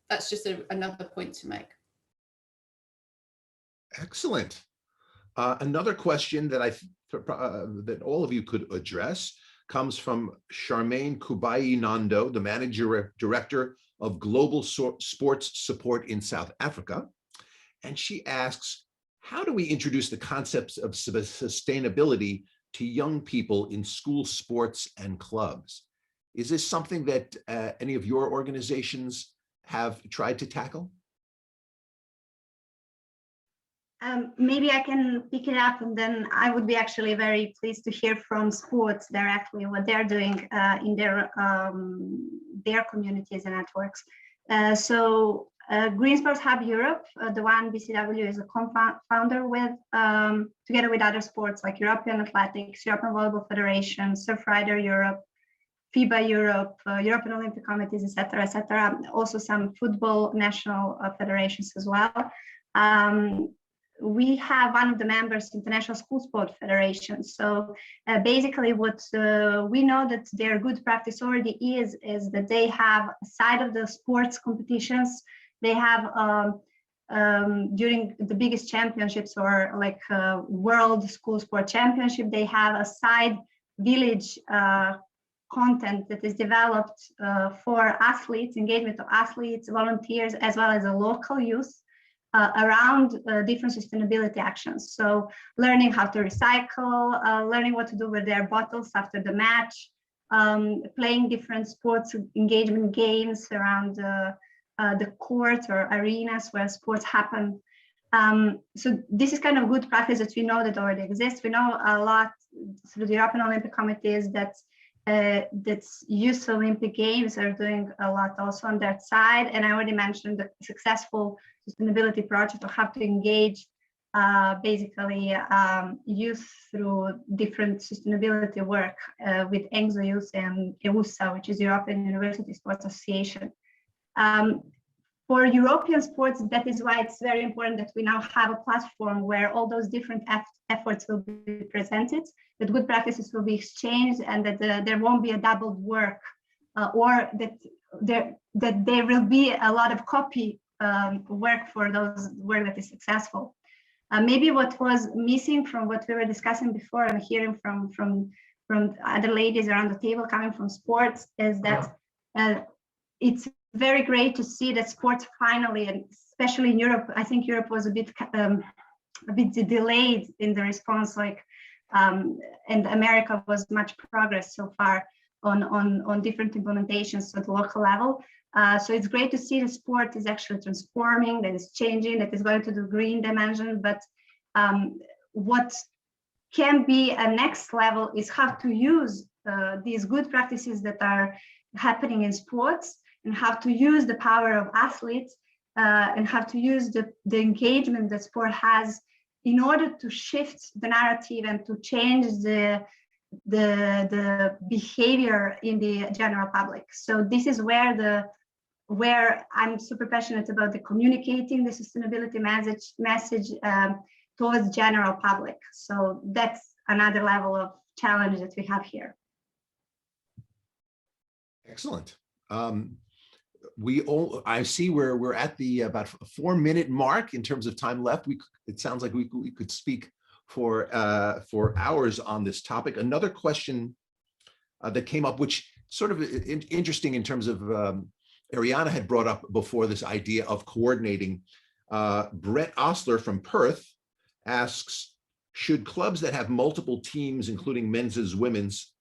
that's just another point to make. Excellent. Another question that that all of you could address comes from Charmaine Kubai Nando, the Director of Global Sports Support in South Africa. And she asks, how do we introduce the concepts of sustainability to young people in school sports and clubs? Is this something that any of your organizations have tried to tackle? Maybe I can pick it up, and then I would be actually very pleased to hear from sports directly what they're doing in their communities and networks. So Green Sports Hub Europe, the one BCW is a co-founder with, together with other sports like European Athletics, European Volleyball Federation, Surfrider Europe, FIBA Europe, European Olympic Committees, etc., also some football national federations as well. We have one of the members, International School Sport Federation. So basically what we know that their good practice already is that they have, aside of the sports competitions, they have during the biggest championships or like World School Sport Championship, they have a side village content that is developed for athletes, engagement of athletes, volunteers, as well as a local youth. Around different sustainability actions. So learning how to recycle, learning what to do with their bottles after the match, playing different sports engagement games around the court or arenas where sports happen. So this is kind of good practice that we know that already exists. We know a lot through the European Olympic Committees that Youth Olympic Games are doing a lot also on that side. And I already mentioned the successful sustainability project of how to engage basically youth through different sustainability work with ENGSO Youth and EUSA, which is European University Sports Association. For European sports, that is why it's very important that we now have a platform where all those different efforts will be presented, that good practices will be exchanged, and that there won't be a doubled work, or that there will be a lot of copy work for those work that is successful. Maybe what was missing from what we were discussing before and hearing from other ladies around the table coming from sports is that it's very great to see that sports finally, and especially in Europe, I think Europe was a bit delayed in the response, like, and America was much progress so far on different implementations at the local level. So it's great to see the sport is actually transforming, that is changing, that is going to the green dimension. But what can be a next level is how to use these good practices that are happening in sports, and how to use the power of athletes and how to use the engagement that sport has in order to shift the narrative and to change the behavior in the general public. So this is where I'm super passionate about the communicating the sustainability message towards general public. So that's another level of challenge that we have here. Excellent. I see we're at the about 4-minute mark in terms of time left. It sounds like we could speak for hours on this topic. Another question that came up, which sort of interesting in terms of Ariana had brought up before, this idea of coordinating. Brett Osler from Perth asks, should clubs that have multiple teams, including men's and women's,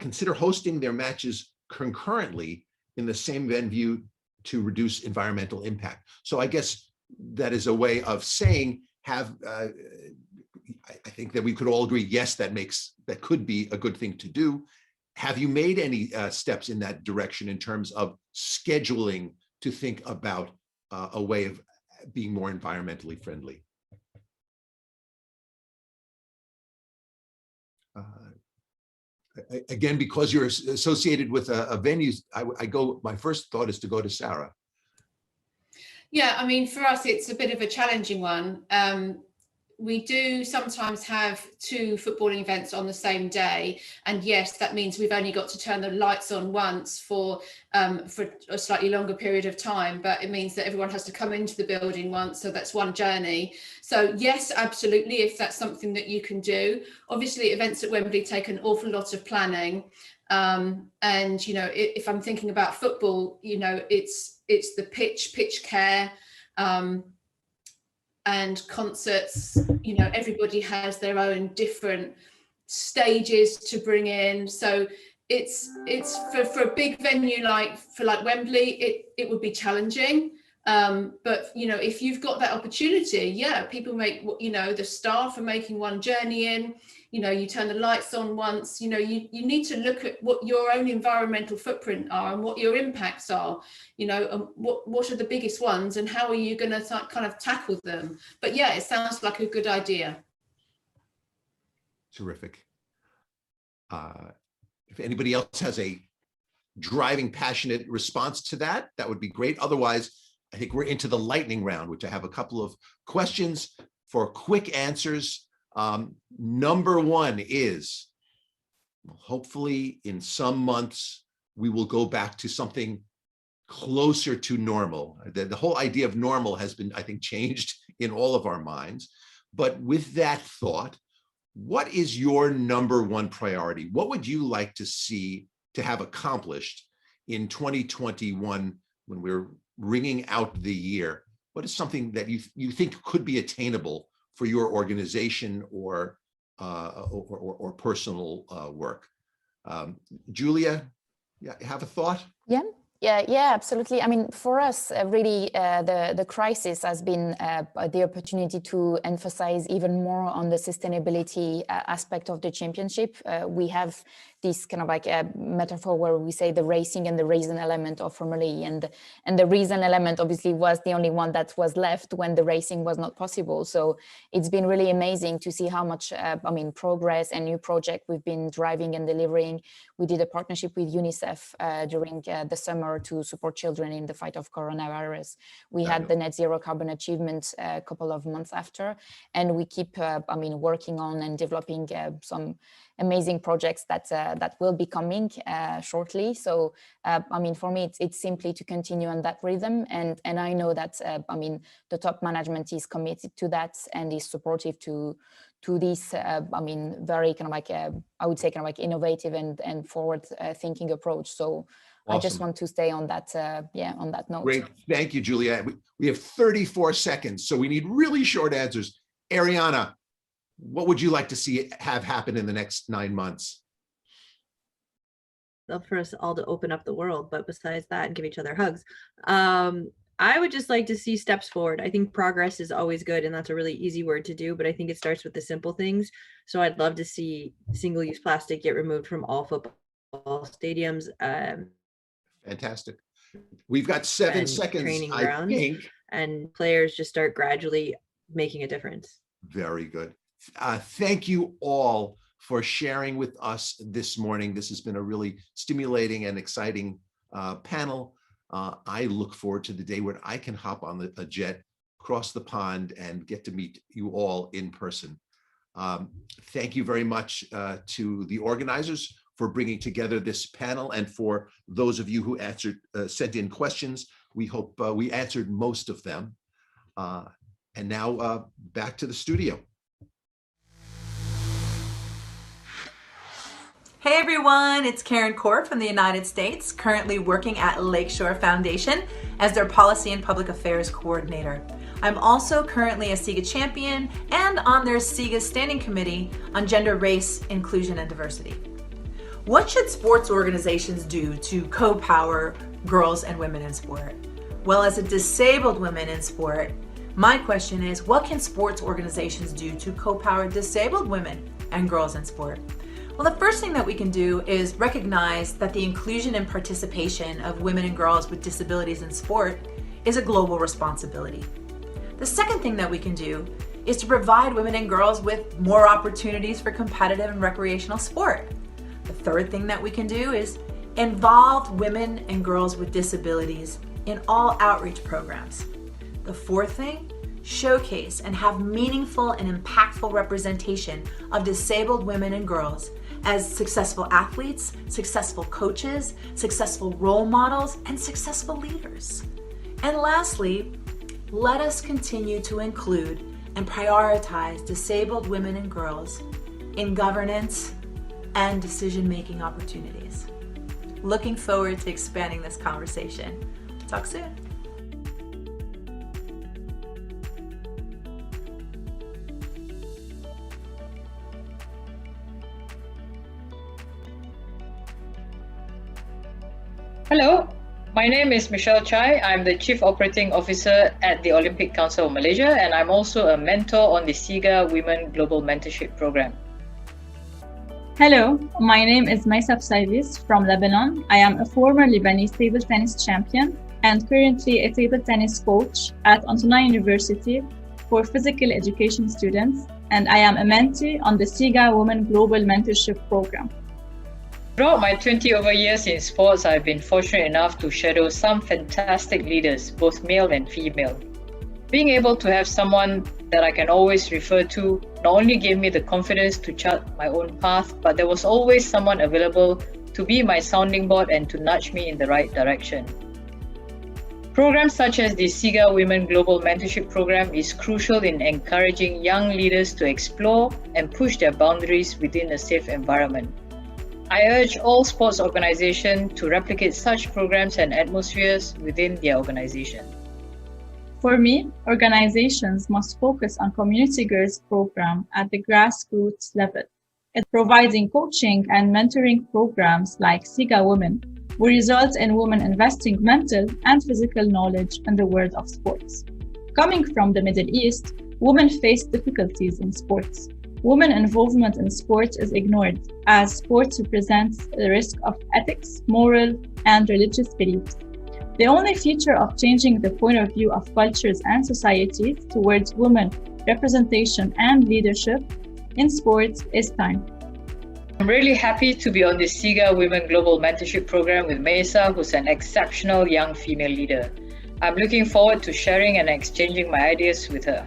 consider hosting their matches concurrently in the same venue to reduce environmental impact? So I guess that is a way of saying, I think that we could all agree, yes, that could be a good thing to do. Have you made any steps in that direction in terms of scheduling to think about a way of being more environmentally friendly? Again, because you're associated with a venue, my first thought is to go to Sarah. Yeah, I mean, for us, it's a bit of a challenging one. we do sometimes have 2 footballing events on the same day, and yes, that means we've only got to turn the lights on once for a slightly longer period of time, but it means that everyone has to come into the building once, so that's one journey. So yes, absolutely, if that's something that you can do. Obviously, events at Wembley take an awful lot of planning, and you know, if I'm thinking about football, you know, it's the pitch care, and concerts, you know, everybody has their own different stages to bring in. So it's for a big venue like Wembley, it would be challenging. But you know, if you've got that opportunity, yeah, people make, you know, the staff are making one journey in, you know, you turn the lights on once, you know, you need to look at what your own environmental footprint are and what your impacts are, you know, and what are the biggest ones and how are you going to kind of tackle them. But yeah, it sounds like a good idea. Terrific. If anybody else has a driving, passionate response to that, that would be great. Otherwise, I think we're into the lightning round, which I have a couple of questions for quick answers. Number one is, hopefully in some months, we will go back to something closer to normal. The whole idea of normal has been, I think, changed in all of our minds. But with that thought, what is your number one priority? What would you like to see to have accomplished in 2021 when we're ringing out the year? What is something that you think could be attainable for your organization or personal work? Julia, have a thought? Yeah, absolutely. I mean, for us, really, the crisis has been the opportunity to emphasize even more on the sustainability aspect of the championship. We have this kind of like a metaphor where we say the racing and the reason element of Formula E, and the reason element obviously was the only one that was left when the racing was not possible. So it's been really amazing to see how much progress and new project we've been driving and delivering. We did a partnership with UNICEF during the summer to support children in the fight of coronavirus. We had the net zero carbon achievement a couple of months after, and we keep working on and developing some amazing projects that will be coming shortly. So for me, it's simply to continue on that rhythm, and I know that the top management is committed to that and is supportive to this very kind of like I would say kind of like innovative and forward thinking approach. So awesome. I just want to stay on that on that note. Great, thank you, Julia. We have 34 seconds, so we need really short answers. Ariana, what would you like to see have happen in the next 9 months? Love for us all to open up the world, but besides that, and give each other hugs. I would just like to see steps forward. I think progress is always good, and that's a really easy word to do, but I think it starts with the simple things. So I'd love to see single-use plastic get removed from all football stadiums. Fantastic. We've got 7 seconds, training I grounds, think. and players just start gradually making a difference. Very good. Thank you all for sharing with us this morning. This has been a really stimulating and exciting panel. I look forward to the day when I can hop on a jet, cross the pond, and get to meet you all in person. Thank you very much to the organizers for bringing together this panel, and for those of you who sent in questions. We hope we answered most of them. And now back to the studio. Hey everyone, it's Karen Court from the United States, currently working at Lakeshore Foundation as their Policy and Public Affairs Coordinator. I'm also currently a SIGA champion and on their SIGA Standing Committee on Gender, Race, Inclusion, and Diversity. What should sports organizations do to co-power girls and women in sport? Well, as a disabled woman in sport, my question is, what can sports organizations do to co-power disabled women and girls in sport? Well, the first thing that we can do is recognize that the inclusion and participation of women and girls with disabilities in sport is a global responsibility. The second thing that we can do is to provide women and girls with more opportunities for competitive and recreational sport. The third thing that we can do is involve women and girls with disabilities in all outreach programs. The fourth thing showcase, and have meaningful and impactful representation of disabled women and girls as successful athletes, successful coaches, successful role models, and successful leaders. And lastly, let us continue to include and prioritize disabled women and girls in governance and decision-making opportunities. Looking forward to expanding this conversation. Talk soon. Hello, my name is Michelle Chai. I'm the Chief Operating Officer at the Olympic Council of Malaysia, and I'm also a mentor on the SIGA Women Global Mentorship Program. Hello, my name is Maysaf Saivis from Lebanon. I am a former Lebanese table tennis champion and currently a table tennis coach at Antonia University for physical education students, and I am a mentee on the SIGA Women Global Mentorship Program. Throughout my 20-over years in sports, I've been fortunate enough to shadow some fantastic leaders, both male and female. Being able to have someone that I can always refer to not only gave me the confidence to chart my own path, but there was always someone available to be my sounding board and to nudge me in the right direction. Programs such as the SIGA Women Global Mentorship Program is crucial in encouraging young leaders to explore and push their boundaries within a safe environment. I urge all sports organizations to replicate such programs and atmospheres within their organization. For me, organizations must focus on community girls program at the grassroots level. It's providing coaching and mentoring programs like SIGA Women, will result in women investing mental and physical knowledge in the world of sports. Coming from the Middle East, women face difficulties in sports. Women involvement in sport is ignored, as sports represents the risk of ethics, moral, and religious beliefs. The only future of changing the point of view of cultures and societies towards women representation and leadership in sports is time. I'm really happy to be on the SIGA Women Global Mentorship Program with Mesa, who's an exceptional young female leader. I'm looking forward to sharing and exchanging my ideas with her.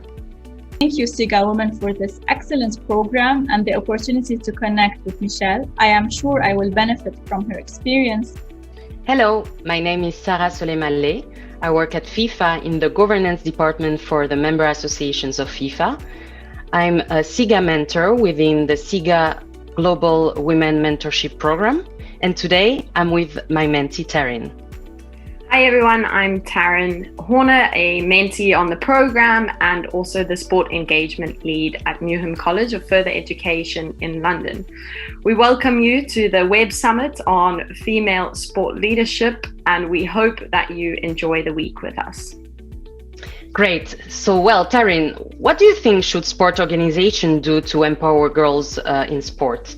Thank you, SIGA Women, for this excellent program and the opportunity to connect with Michelle. I am sure I will benefit from her experience. Hello, my name is Sarah Soleiman-Ley. I work at FIFA in the governance department for the member associations of FIFA. I'm a SIGA mentor within the SIGA Global Women Mentorship Program, and today I'm with my mentee, Taryn. Hi everyone, I'm Taryn Horner, a mentee on the program and also the sport engagement lead at Newham College of Further Education in London. We welcome you to the Web Summit on Female Sport Leadership, and we hope that you enjoy the week with us. Great. So, well, Taryn, what do you think should sport organizations do to empower girls in sport?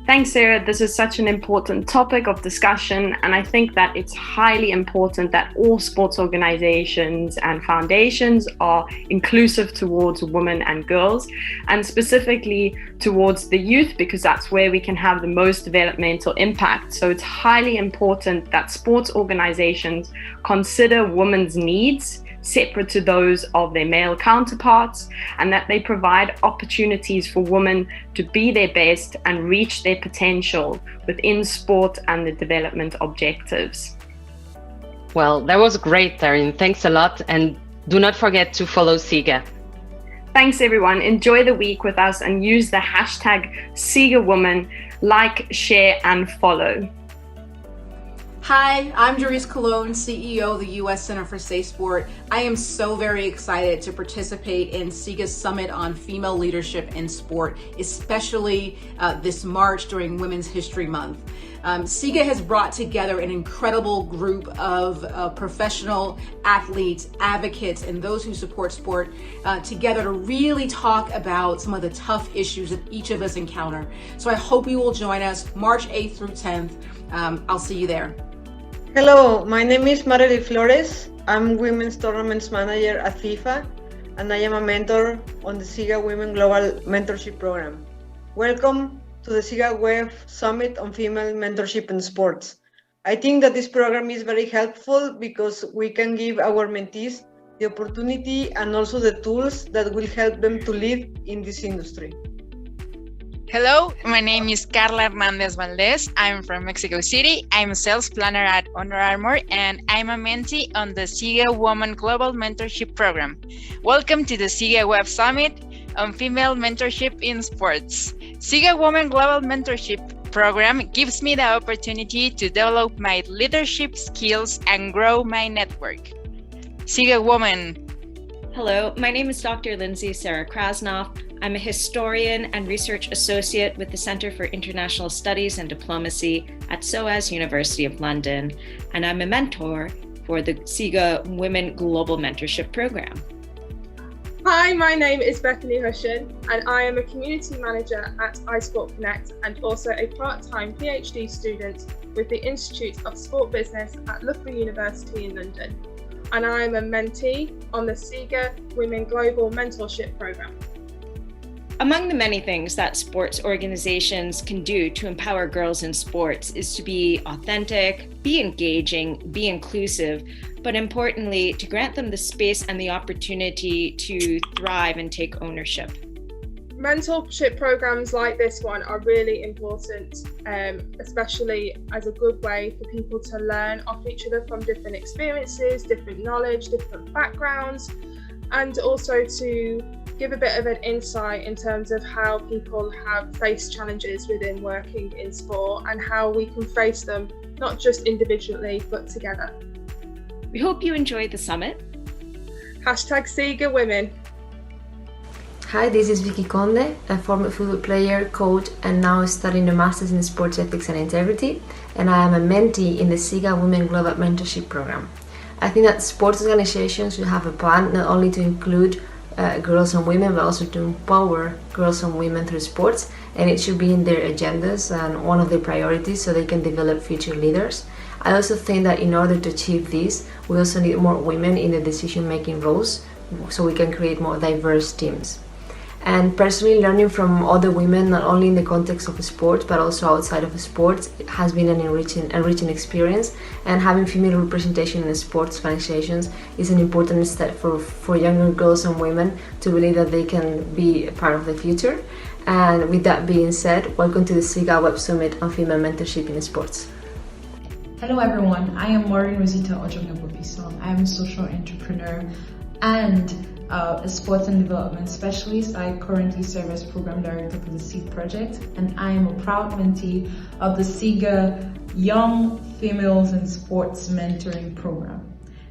Thanks, Sarah. This is such an important topic of discussion, and I think that it's highly important that all sports organizations and foundations are inclusive towards women and girls, and specifically towards the youth, because that's where we can have the most developmental impact. So it's highly important that sports organizations consider women's needs separate to those of their male counterparts, and that they provide opportunities for women to be their best and reach their potential within sport and the development objectives. Well, that was great, Taryn. Thanks a lot. And do not forget to follow SIGA. Thanks, everyone. Enjoy the week with us and use the hashtag SIGAWomen. Like, share, and follow. Hi, I'm Doris Colon, CEO of the U.S. Center for Safe Sport. I am so very excited to participate in SIGA's Summit on Female Leadership in Sport, especially this March during Women's History Month. SIGA has brought together an incredible group of professional athletes, advocates, and those who support sport together to really talk about some of the tough issues that each of us encounter. So I hope you will join us March 8th through 10th. I'll see you there. Hello, my name is Marily Flores. I'm Women's Tournaments Manager at FIFA, and I am a mentor on the SIGA Women Global Mentorship Program. Welcome to the SIGA Web Summit on Female Mentorship in Sports. I think that this program is very helpful because we can give our mentees the opportunity, and also the tools that will help them to lead in this industry. Hello, my name is Carla Hernandez Valdez. I'm from Mexico City. I'm a sales planner at Under Armour, and I'm a mentee on the SIGA Women Global Mentorship Program. Welcome to the SIGA Web Summit on Female Mentorship in Sports. SIGA Women Global Mentorship Program gives me the opportunity to develop my leadership skills and grow my network. SIGA Woman. Hello, my name is Dr. Lindsay Sarah Krasnoff. I'm a historian and research associate with the Center for International Studies and Diplomacy at SOAS University of London, and I'm a mentor for the SIGA Women Global Mentorship Program. Hi, my name is Bethany Hushin, and I am a community manager at iSport Connect and also a part-time PhD student with the Institute of Sport Business at Loughborough University in London. And I am a mentee on the SIGA Women Global Mentorship Program. Among the many things that sports organizations can do to empower girls in sports is to be authentic, be engaging, be inclusive, but importantly, to grant them the space and the opportunity to thrive and take ownership. Mentorship programs like this one are really important, especially as a good way for people to learn off each other from different experiences, different knowledge, different backgrounds, and also to give a bit of an insight in terms of how people have faced challenges within working in sport and how we can face them not just individually but together. We hope you enjoyed the summit. #SIGA Women. Hi, this is Vicky Conde, a former football player, coach, and now studying a Master's in Sports Ethics and Integrity, and I am a mentee in the SIGA Women Global Mentorship Program. I think that sports organizations should have a plan not only to include girls and women, but also to empower girls and women through sports, and it should be in their agendas and one of their priorities so they can develop future leaders. I also think that in order to achieve this, we also need more women in the decision-making roles so we can create more diverse teams. And personally, learning from other women, not only in the context of sports, but also outside of sports, has been an enriching experience. And having female representation in sports organizations is an important step for younger girls and women to believe that they can be a part of the future. And with that being said, welcome to the SIGA Web Summit on Female Mentorship in Sports. Hello everyone, I am Maureen Rosita Ojonga-Bobison. I am a social entrepreneur and a sports and development specialist. I currently serve as program director for the SEED project, and I am a proud mentee of the SIGA Young Females in Sports Mentoring Program.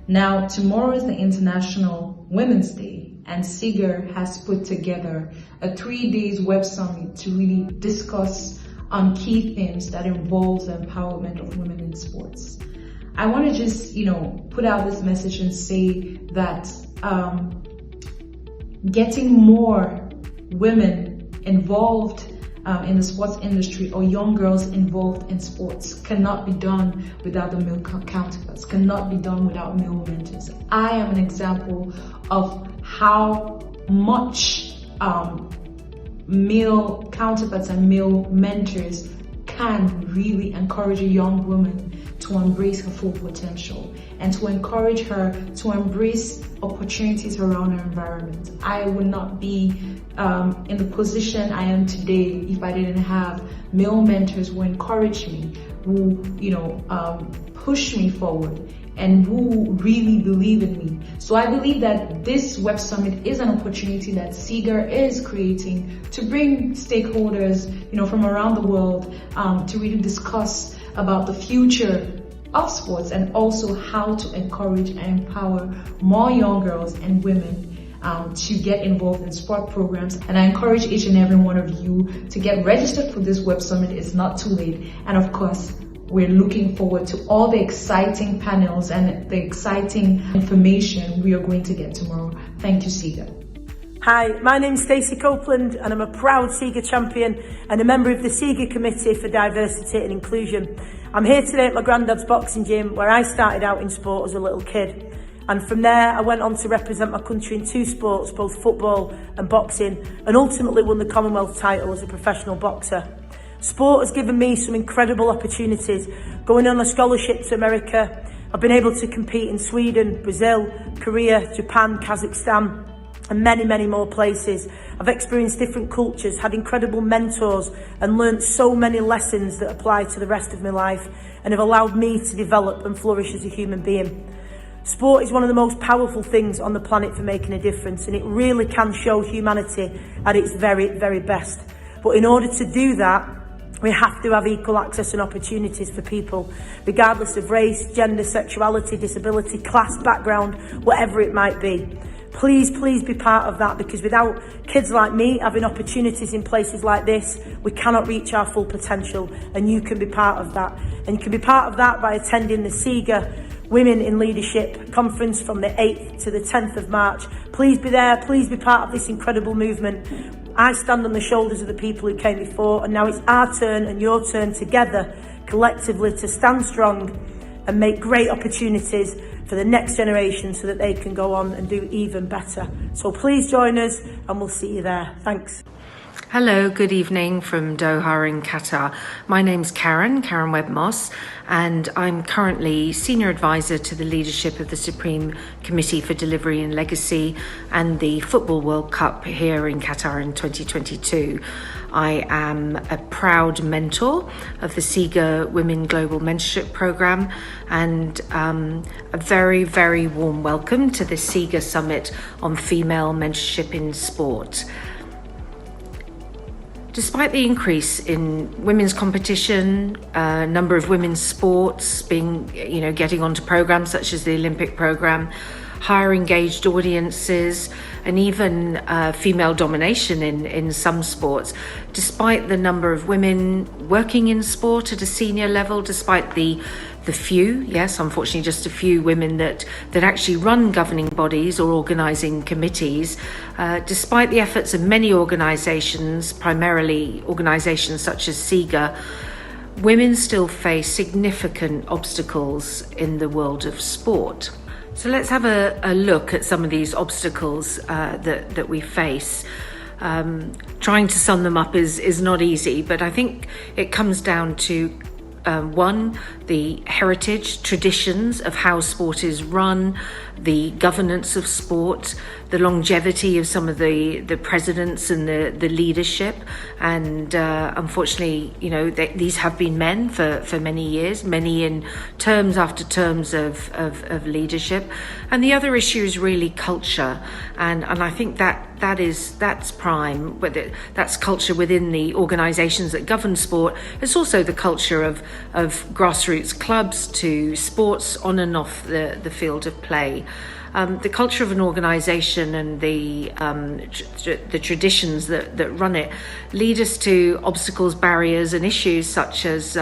Now, tomorrow is the International Women's Day, and SIGA has put together a 3-day web summit to really discuss on key themes that involves the empowerment of women in sports. I want to just, put out this message and say that getting more women involved in the sports industry or young girls involved in sports cannot be done without the male counterparts, cannot be done without male mentors. I am an example of how much male counterparts and male mentors can really encourage a young woman to embrace her full potential and to encourage her to embrace opportunities around her environment. I would not be in the position I am today if I didn't have male mentors who encourage me, who push me forward, and who really believe in me. So I believe that this Web Summit is an opportunity that SIGA is creating to bring stakeholders, from around the world to really discuss about the future of sports and also how to encourage and empower more young girls and women to get involved in sport programs. And I encourage each and every one of you to get registered for this Web Summit. It's not too late. And of course, we're looking forward to all the exciting panels and the exciting information we are going to get tomorrow. Thank you, SIGA. Hi, my name's Stacey Copeland and I'm a proud SIGA champion and a member of the SIGA Committee for Diversity and Inclusion. I'm here today at my granddad's boxing gym where I started out in sport as a little kid. And from there, I went on to represent my country in 2 sports, both football and boxing, and ultimately won the Commonwealth title as a professional boxer. Sport has given me some incredible opportunities, going on a scholarship to America, I've been able to compete in Sweden, Brazil, Korea, Japan, Kazakhstan, and many, many more places. I've experienced different cultures, had incredible mentors, and learnt so many lessons that apply to the rest of my life and have allowed me to develop and flourish as a human being. Sport is one of the most powerful things on the planet for making a difference, and it really can show humanity at its very, very best. But in order to do that, we have to have equal access and opportunities for people, regardless of race, gender, sexuality, disability, class, background, whatever it might be. Please, please be part of that, because without kids like me having opportunities in places like this, we cannot reach our full potential, and you can be part of that. And you can be part of that by attending the SIGA Women in Leadership Conference from the 8th to the 10th of March. Please be there, please be part of this incredible movement. I stand on the shoulders of the people who came before, and now it's our turn and your turn together, collectively, to stand strong and make great opportunities for the next generation so that they can go on and do even better. So please join us and we'll see you there. Thanks. Hello, good evening from Doha in Qatar. My name's Karen Webb-Moss, and I'm currently Senior Advisor to the leadership of the Supreme Committee for Delivery and Legacy and the Football World Cup here in Qatar in 2022. I am a proud mentor of the SIGA Women Global Mentorship Program, and a very, very warm welcome to the SIGA Summit on Female Mentorship in Sport. Despite the increase in women's competition, number of women's sports getting onto programs such as the Olympic program, higher engaged audiences, and even female domination in some sports, despite the number of women working in sport at a senior level, despite the few, yes, unfortunately just a few women that actually run governing bodies or organising committees, despite the efforts of many organisations, primarily organisations such as SIGA, women still face significant obstacles in the world of sport. So let's have a look at some of these obstacles that we face. Trying to sum them up is not easy, but I think it comes down to one, the heritage, traditions of how sport is run, the governance of sport, the longevity of some of the presidents and the leadership. And unfortunately, these have been men for many years, many in terms after terms of leadership. And the other issue is really culture. And I think that's prime, whether that's culture within the organizations that govern sport. It's also the culture of grassroots clubs to sports on and off the field of play. The culture of an organization and the traditions that run it lead us to obstacles, barriers and issues such as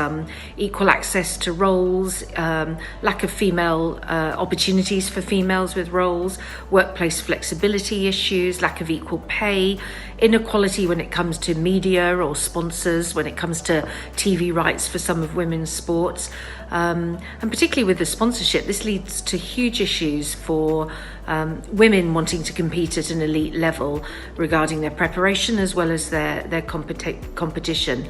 equal access to roles, lack of female opportunities for females with roles, workplace flexibility issues, lack of equal pay, inequality when it comes to media or sponsors, when it comes to TV rights for some of women's sports. And particularly with the sponsorship, this leads to huge issues for women wanting to compete at an elite level regarding their preparation as well as their competition.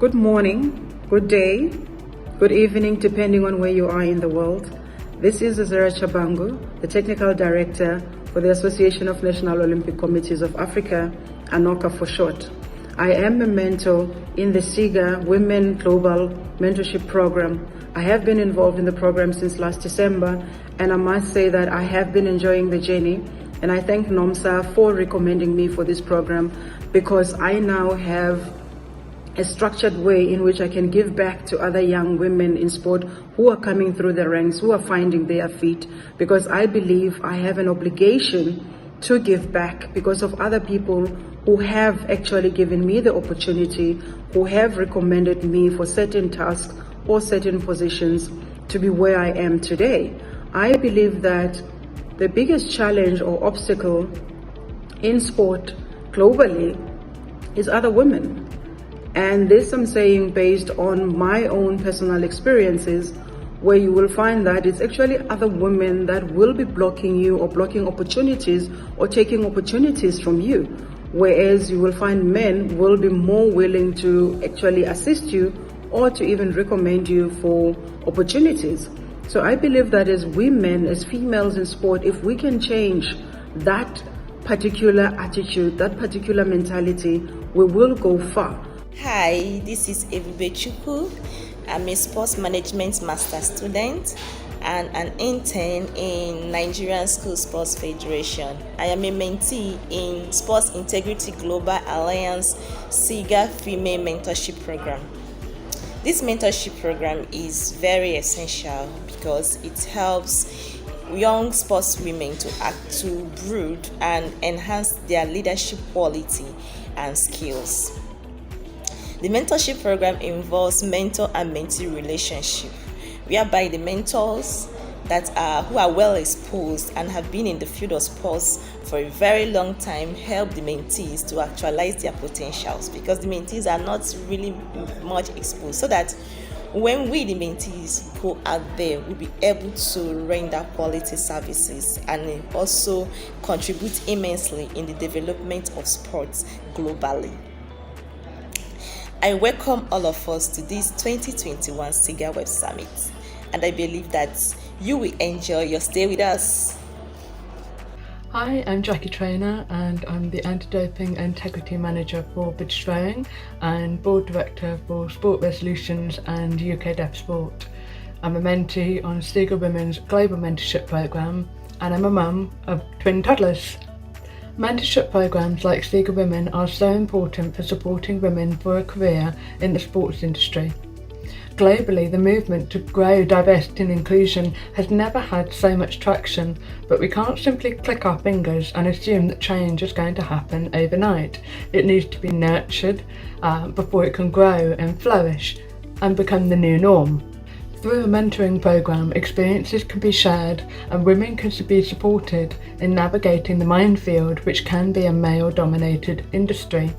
Good morning, good day, good evening, depending on where you are in the world. This is Azera Chabangu, the Technical Director for the Association of National Olympic Committees of Africa, ANOCA for short. I am a mentor in the SIGA Women Global Mentorship Program. I have been involved in the program since last December, and I must say that I have been enjoying the journey, and I thank NOMSA for recommending me for this program, because I now have a structured way in which I can give back to other young women in sport who are coming through the ranks, who are finding their feet, because I believe I have an obligation to give back because of other people who have actually given me the opportunity, who have recommended me for certain tasks or certain positions to be where I am today. I believe that the biggest challenge or obstacle in sport globally is other women. And this I'm saying based on my own personal experiences, where you will find that it's actually other women that will be blocking you or blocking opportunities or taking opportunities from you. Whereas you will find men will be more willing to actually assist you or to even recommend you for opportunities. So I believe that as women, as females in sport, if we can change that particular attitude, that particular mentality, we will go far. Hi, this is Ebube Chukwu. I'm a sports management master student and an intern in Nigerian School Sports Federation. I am a mentee in Sports Integrity Global Alliance SIGA Female Mentorship Program. This mentorship program is very essential because it helps young sports women to brood and enhance their leadership quality and skills. The mentorship program involves mentor and mentee relationship, whereby the mentors who are well exposed and have been in the field of sports for a very long time help the mentees to actualize their potentials, because the mentees are not really much exposed, so that when we, the mentees, go out there, we'll be able to render quality services and also contribute immensely in the development of sports globally. I welcome all of us to this 2021 SIGA Web Summit, and I believe that you will enjoy your stay with us. Hi, I'm Jackie Trainer and I'm the Anti-Doping Integrity Manager for British Rowing and Board Director for Sport Resolutions and UK Deaf Sport. I'm a mentee on SIGA Women's Global Mentorship Programme and I'm a mum of twin toddlers. Mentorship programs like SIGA Women are so important for supporting women for a career in the sports industry. Globally, the movement to grow diversity and inclusion has never had so much traction, but we can't simply click our fingers and assume that change is going to happen overnight. It needs to be nurtured before it can grow and flourish and become the new norm. Through a mentoring program, experiences can be shared and women can be supported in navigating the minefield which can be a male-dominated industry.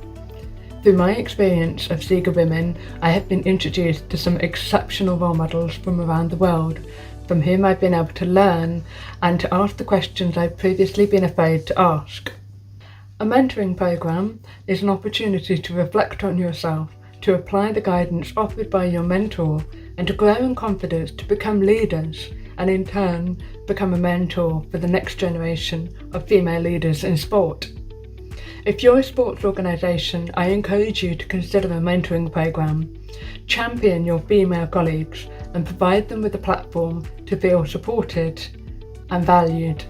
Through my experience of SIGA Women, I have been introduced to some exceptional role models from around the world, from whom I've been able to learn and to ask the questions I've previously been afraid to ask. A mentoring program is an opportunity to reflect on yourself, to apply the guidance offered by your mentor, and to grow in confidence to become leaders and in turn become a mentor for the next generation of female leaders in sport. If you're a sports organisation, I encourage you to consider a mentoring programme. Champion your female colleagues and provide them with a platform to feel supported and valued.